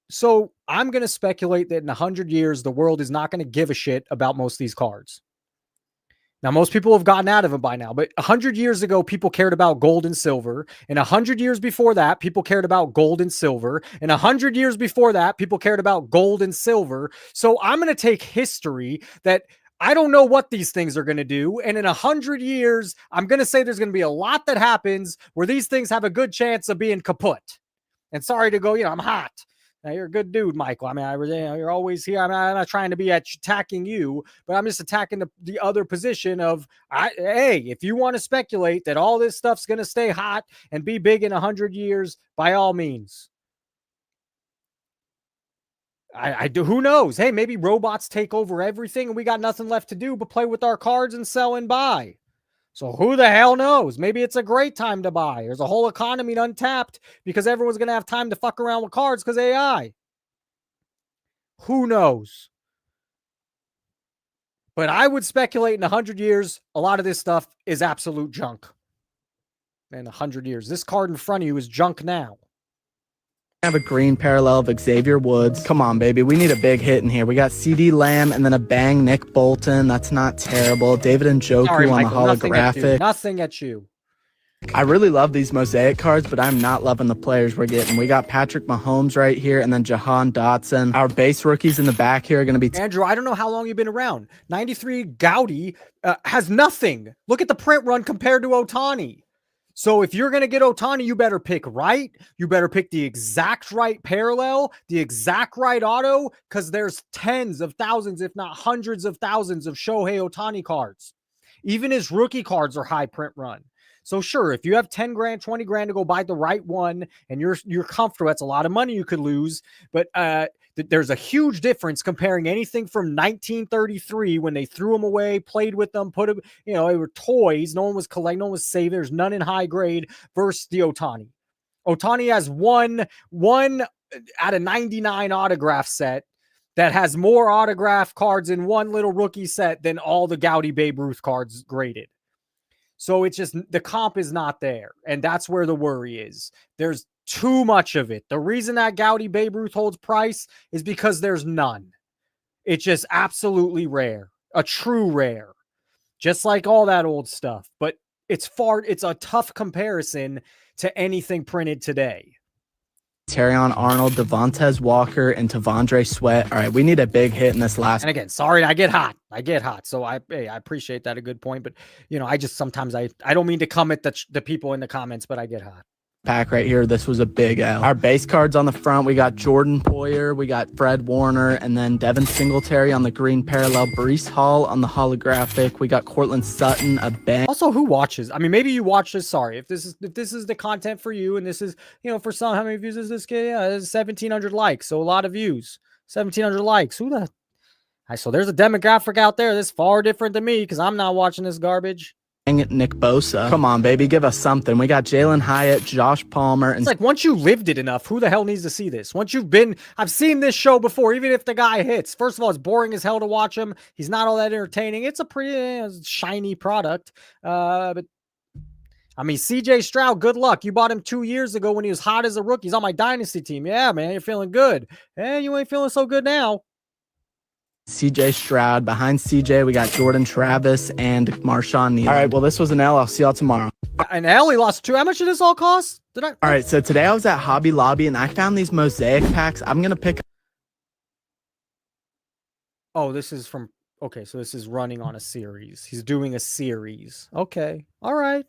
A: so I'm going to speculate that in 100 years, the world is not going to give a shit about most of these cards. Now, most people have gotten out of them by now, but 100 years ago, people cared about gold and silver, and 100 years before that, people cared about gold and silver, and 100 years before that, people cared about gold and silver. So I'm going to take history that I don't know what these things are going to do. And in 100 years, I'm going to say there's going to be a lot that happens where these things have a good chance of being kaput. And sorry to go, I'm hot. Now, you're a good dude, Michael. I mean, you're always here. I'm not trying to be attacking you, but I'm just attacking the other position of, hey, if you want to speculate that all this stuff's going to stay hot and be big in 100 years, by all means. I do. Who knows? Hey, maybe robots take over everything and we got nothing left to do but play with our cards and sell and buy. So who the hell knows? Maybe it's a great time to buy. There's a whole economy untapped because everyone's going to have time to fuck around with cards because AI. Who knows? But I would speculate in 100 years, a lot of this stuff is absolute junk. In 100 years. This card in front of you is junk now.
C: Have a green parallel of Xavier Woods. Come on, baby. We need a big hit in here. We got CeeDee Lamb and then a bang Nick Bolton. That's not terrible. David Njoku on
A: Michael,
C: the holographic.
A: Nothing at you.
C: I really love these mosaic cards, but I'm not loving the players we're getting. We got Patrick Mahomes right here and then Jahan Dotson. Our base rookies in the back here are going to be...
A: Andrew, I don't know how long you've been around. 93 Gaudy has nothing. Look at the print run compared to Ohtani. So if you're going to get Ohtani, you better pick right. You better pick the exact right parallel, the exact right auto, because there's tens of thousands, if not hundreds of thousands of Shohei Ohtani cards. Even his rookie cards are high print run. So sure, if you have 10 grand, 20 grand to go buy the right one and you're comfortable, that's a lot of money you could lose. But there's a huge difference comparing anything from 1933 when they threw them away, played with them, put them, they were toys. No one was collecting, no one was saving. There's none in high grade versus the Ohtani. Ohtani has one out of 99 autograph set that has more autograph cards in one little rookie set than all the Gaudy Babe Ruth cards graded. So it's just the comp is not there. And that's where the worry is. There's too much of it. The reason that Gaudy Babe Ruth holds price is because there's none. It's just absolutely rare. A true rare. Just like all that old stuff. But it's a tough comparison to anything printed today.
C: Terrion Arnold, Devontae Walker, and Tavondre Sweat. All right, we need a big hit in this last.
A: And again, sorry, I get hot. So I appreciate that. A good point. But, I just sometimes I don't mean to come at the people in the comments, but I get hot.
C: Pack right here. This was a big L. Our base cards on the front, we got Jordan Poyer, we got Fred Warner, and then Devin Singletary on the green parallel, Breece Hall on the holographic. We got Cortland Sutton, a Ben.
A: Also, who watches? I mean, maybe you watch this. Sorry, if this is the content for you, and this is, for some, how many views is this kid? Yeah, it's 1,700 likes, so a lot of views. 1,700 likes. Who the? So there's a demographic out there that's far different than me because I'm not watching this garbage.
C: Nick Bosa. Come on, baby, give us something. We got Jalen Hyatt, Josh Palmer, and
A: it's like once you lived it enough, who the hell needs to see this? Once you've been, I've seen this show before, even if the guy hits. First of all, it's boring as hell to watch him. He's not all that entertaining. It's a pretty shiny product. But I mean, CJ Stroud, good luck. You bought him 2 years ago when he was hot as a rookie. He's on my dynasty team. Yeah, man, you're feeling good. You ain't feeling so good now.
C: CJ Stroud. Behind CJ, we got Jordan Travis and Marshawn Neal. All right, well, this was an L. I'll see y'all tomorrow.
A: An L, he lost 2. How much did this all cost?
C: All right, so today I was at Hobby Lobby and I found these mosaic packs. I'm going to pick.
A: Oh, this is from. Okay, so this is running on a series. He's doing a series. Okay. All right.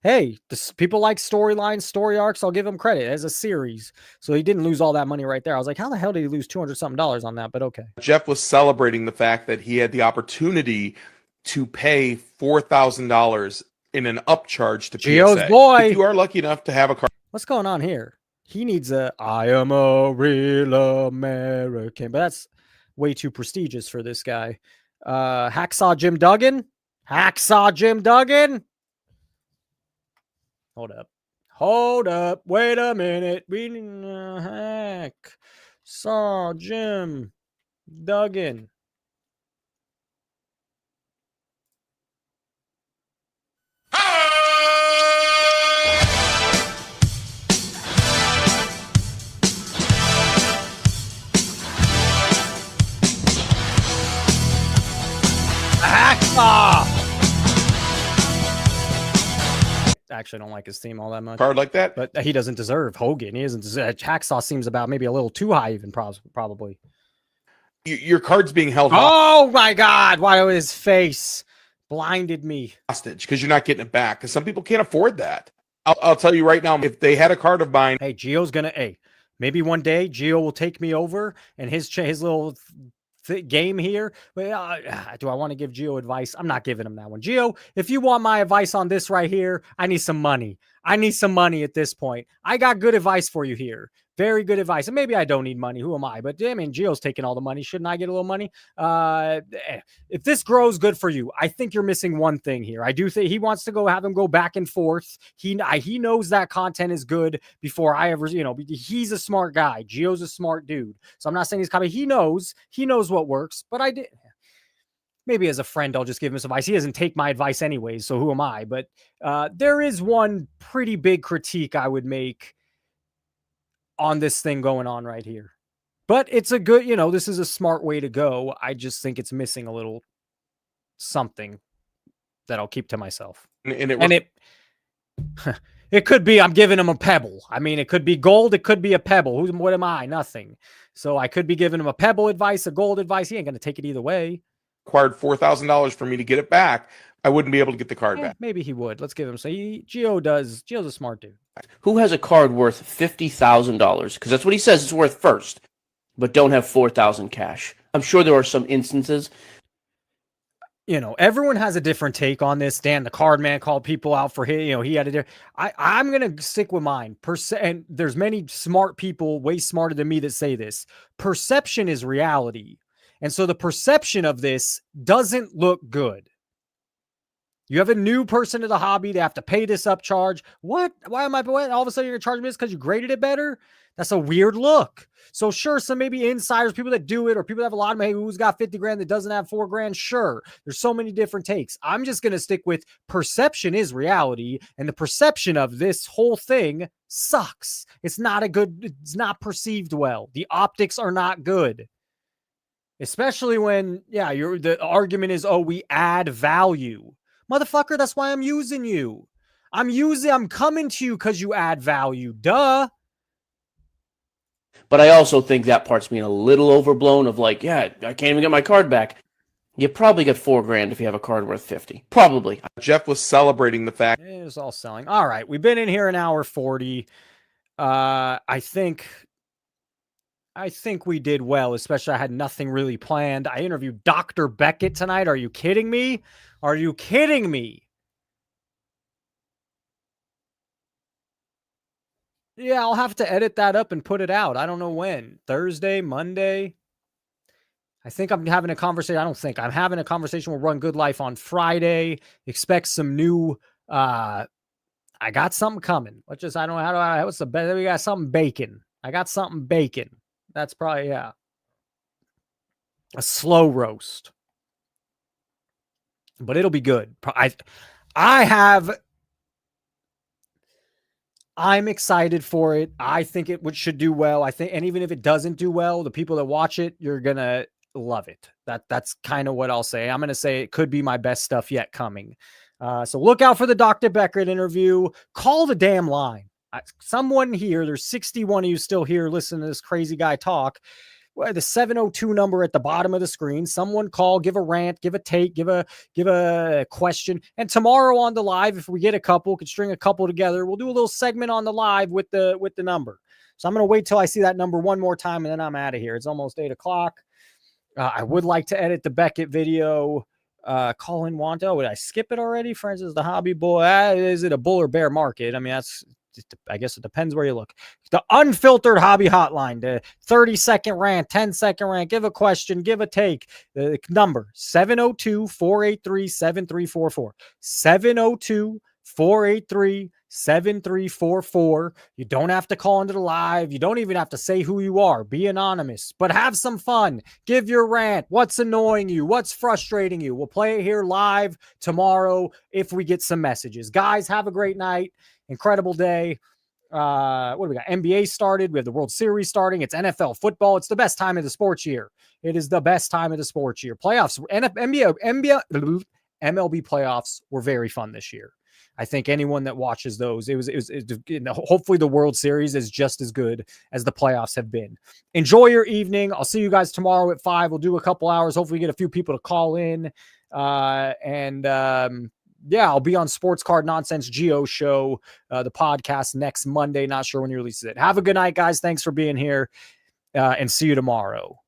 A: Hey, people like storylines, story arcs. I'll give him credit as a series. So he didn't lose all that money right there. I was like, how the hell did he lose $200-something on that? But okay.
B: Jeff was celebrating the fact that he had the opportunity to pay $4,000 in an upcharge to
A: Gio's
B: PSA.
A: boy.
B: If you are lucky enough to have a card.
A: What's going on here? He needs I am a real American. But that's way too prestigious for this guy. Hacksaw Jim Duggan. Hold up. Wait a minute. Reading heck. Saw Jim Duggan. Hacksaw. Actually, I don't like his team all that much.
B: Card like that,
A: but he doesn't deserve Hogan. He doesn't deserve. Hacksaw seems about maybe a little too high, even probably.
B: Your card's being held.
A: Oh my God! Why his face blinded me?
B: Hostage because you're not getting it back. Because some people can't afford that. I'll tell you right now, if they had a card of mine,
A: hey, Gio's gonna. Hey, maybe one day Gio will take me over and his little game here. But do I want to give Gio advice? I'm not giving him that one. Gio, if you want my advice on this right here, I need some money. I need some money at this point. I got good advice for you here. Very good advice. And maybe I don't need money. Who am I? But I mean, Gio's taking all the money. Shouldn't I get a little money? If this grows, good for you. I think you're missing one thing here. I do think he wants to have him go back and forth. He knows that content is good before I ever, he's a smart guy. Gio's a smart dude. So I'm not saying he's coming. He knows what works, but I did. Maybe as a friend, I'll just give him some advice. He doesn't take my advice anyways, so who am I? But there is one pretty big critique I would make on this thing going on right here. But it's a good, this is a smart way to go. I just think it's missing a little something that I'll keep to myself. And it could be I'm giving him a pebble. I mean, it could be gold. It could be a pebble. What am I? Nothing. So I could be giving him a pebble advice, a gold advice. He ain't going to take it either way.
B: Required $4,000 for me to get it back, I wouldn't be able to get the card back.
A: Maybe he would. Let's give him. So Gio's a smart dude.
D: Who has a card worth $50,000? Because that's what he says it's worth first, but don't have $4,000 cash. I'm sure there are some instances.
A: Everyone has a different take on this. Dan, the card man, called people out for his, he had a I'm going to stick with mine. And there's many smart people, way smarter than me, that say this. Perception is reality. And so the perception of this doesn't look good. You have a new person to the hobby. They have to pay this upcharge. What? Why am I? All of a sudden you're going to charge me this because you graded it better? That's a weird look. So sure, some maybe insiders, people that do it, or people that have a lot of money, who's got 50 grand that doesn't have 4 grand. Sure. There's so many different takes. I'm just going to stick with perception is reality. And the perception of this whole thing sucks. It's not perceived well. The optics are not good. Especially when, the argument is, we add value. Motherfucker, that's why I'm using you. I'm coming to you because you add value. Duh.
D: But I also think that part's being a little overblown of like, yeah, I can't even get my card back. You probably get $4,000 if you have a card worth 50. Probably.
B: Jeff was celebrating the fact
A: it was all selling. All right, we've been in here an hour 40. I think we did well, especially I had nothing really planned. I interviewed Dr. Beckett tonight. Are you kidding me? Are you kidding me? Yeah, I'll have to edit that up and put it out. I don't know when. Thursday, Monday. I think I'm having a conversation. I don't think I'm having a conversation with Run Good Life on Friday. Expect some new. I got something coming. Let's just. I don't know how do I. What's the best? We got something baking. I got something baking. That's probably a slow roast, but it'll be good. I'm excited for it. I think it should do well. I think, and even if it doesn't do well, the people that watch it, you're gonna love it. That's kind of what I'll say. I'm gonna say it could be my best stuff yet coming. So look out for the Dr. Beckett interview. Call the damn line. Someone here, there's 61 of you still here listening to this crazy guy talk. The 702 number at the bottom of the screen. Someone call, give a rant, give a take, give a question. And tomorrow on the live, if we get a couple, could string a couple together, we'll do a little segment on the live with the number. So I'm going to wait till I see that number one more time, and then I'm out of here. It's almost 8 o'clock. I would like to edit the Beckett video. Colin Wanto, would I skip it already? Francis the Hobby Boy. Is it a bull or bear market? I mean, I guess it depends where you look. The Unfiltered Hobby Hotline, the 30-second rant, 10-second rant, give a question, give a take. The number, 702-483-7344. 702-483-7344. You don't have to call into the live. You don't even have to say who you are. Be anonymous, but have some fun. Give your rant. What's annoying you? What's frustrating you? We'll play it here live tomorrow if we get some messages. Guys, have a great night. Incredible day. What do we got? NBA started. We have the World Series starting. It's NFL football. It's the best time of the sports year. It is the best time of the sports year. Playoffs, MLB playoffs were very fun this year. I think anyone that watches those, it was hopefully the World Series is just as good as the playoffs have been. Enjoy your evening. I'll see you guys tomorrow at 5. We'll do a couple hours. Hopefully get a few people to call in. Yeah, I'll be on Sports Card Nonsense Geo Show, the podcast next Monday. Not sure when he releases it. Have a good night, guys. Thanks for being here, and see you tomorrow.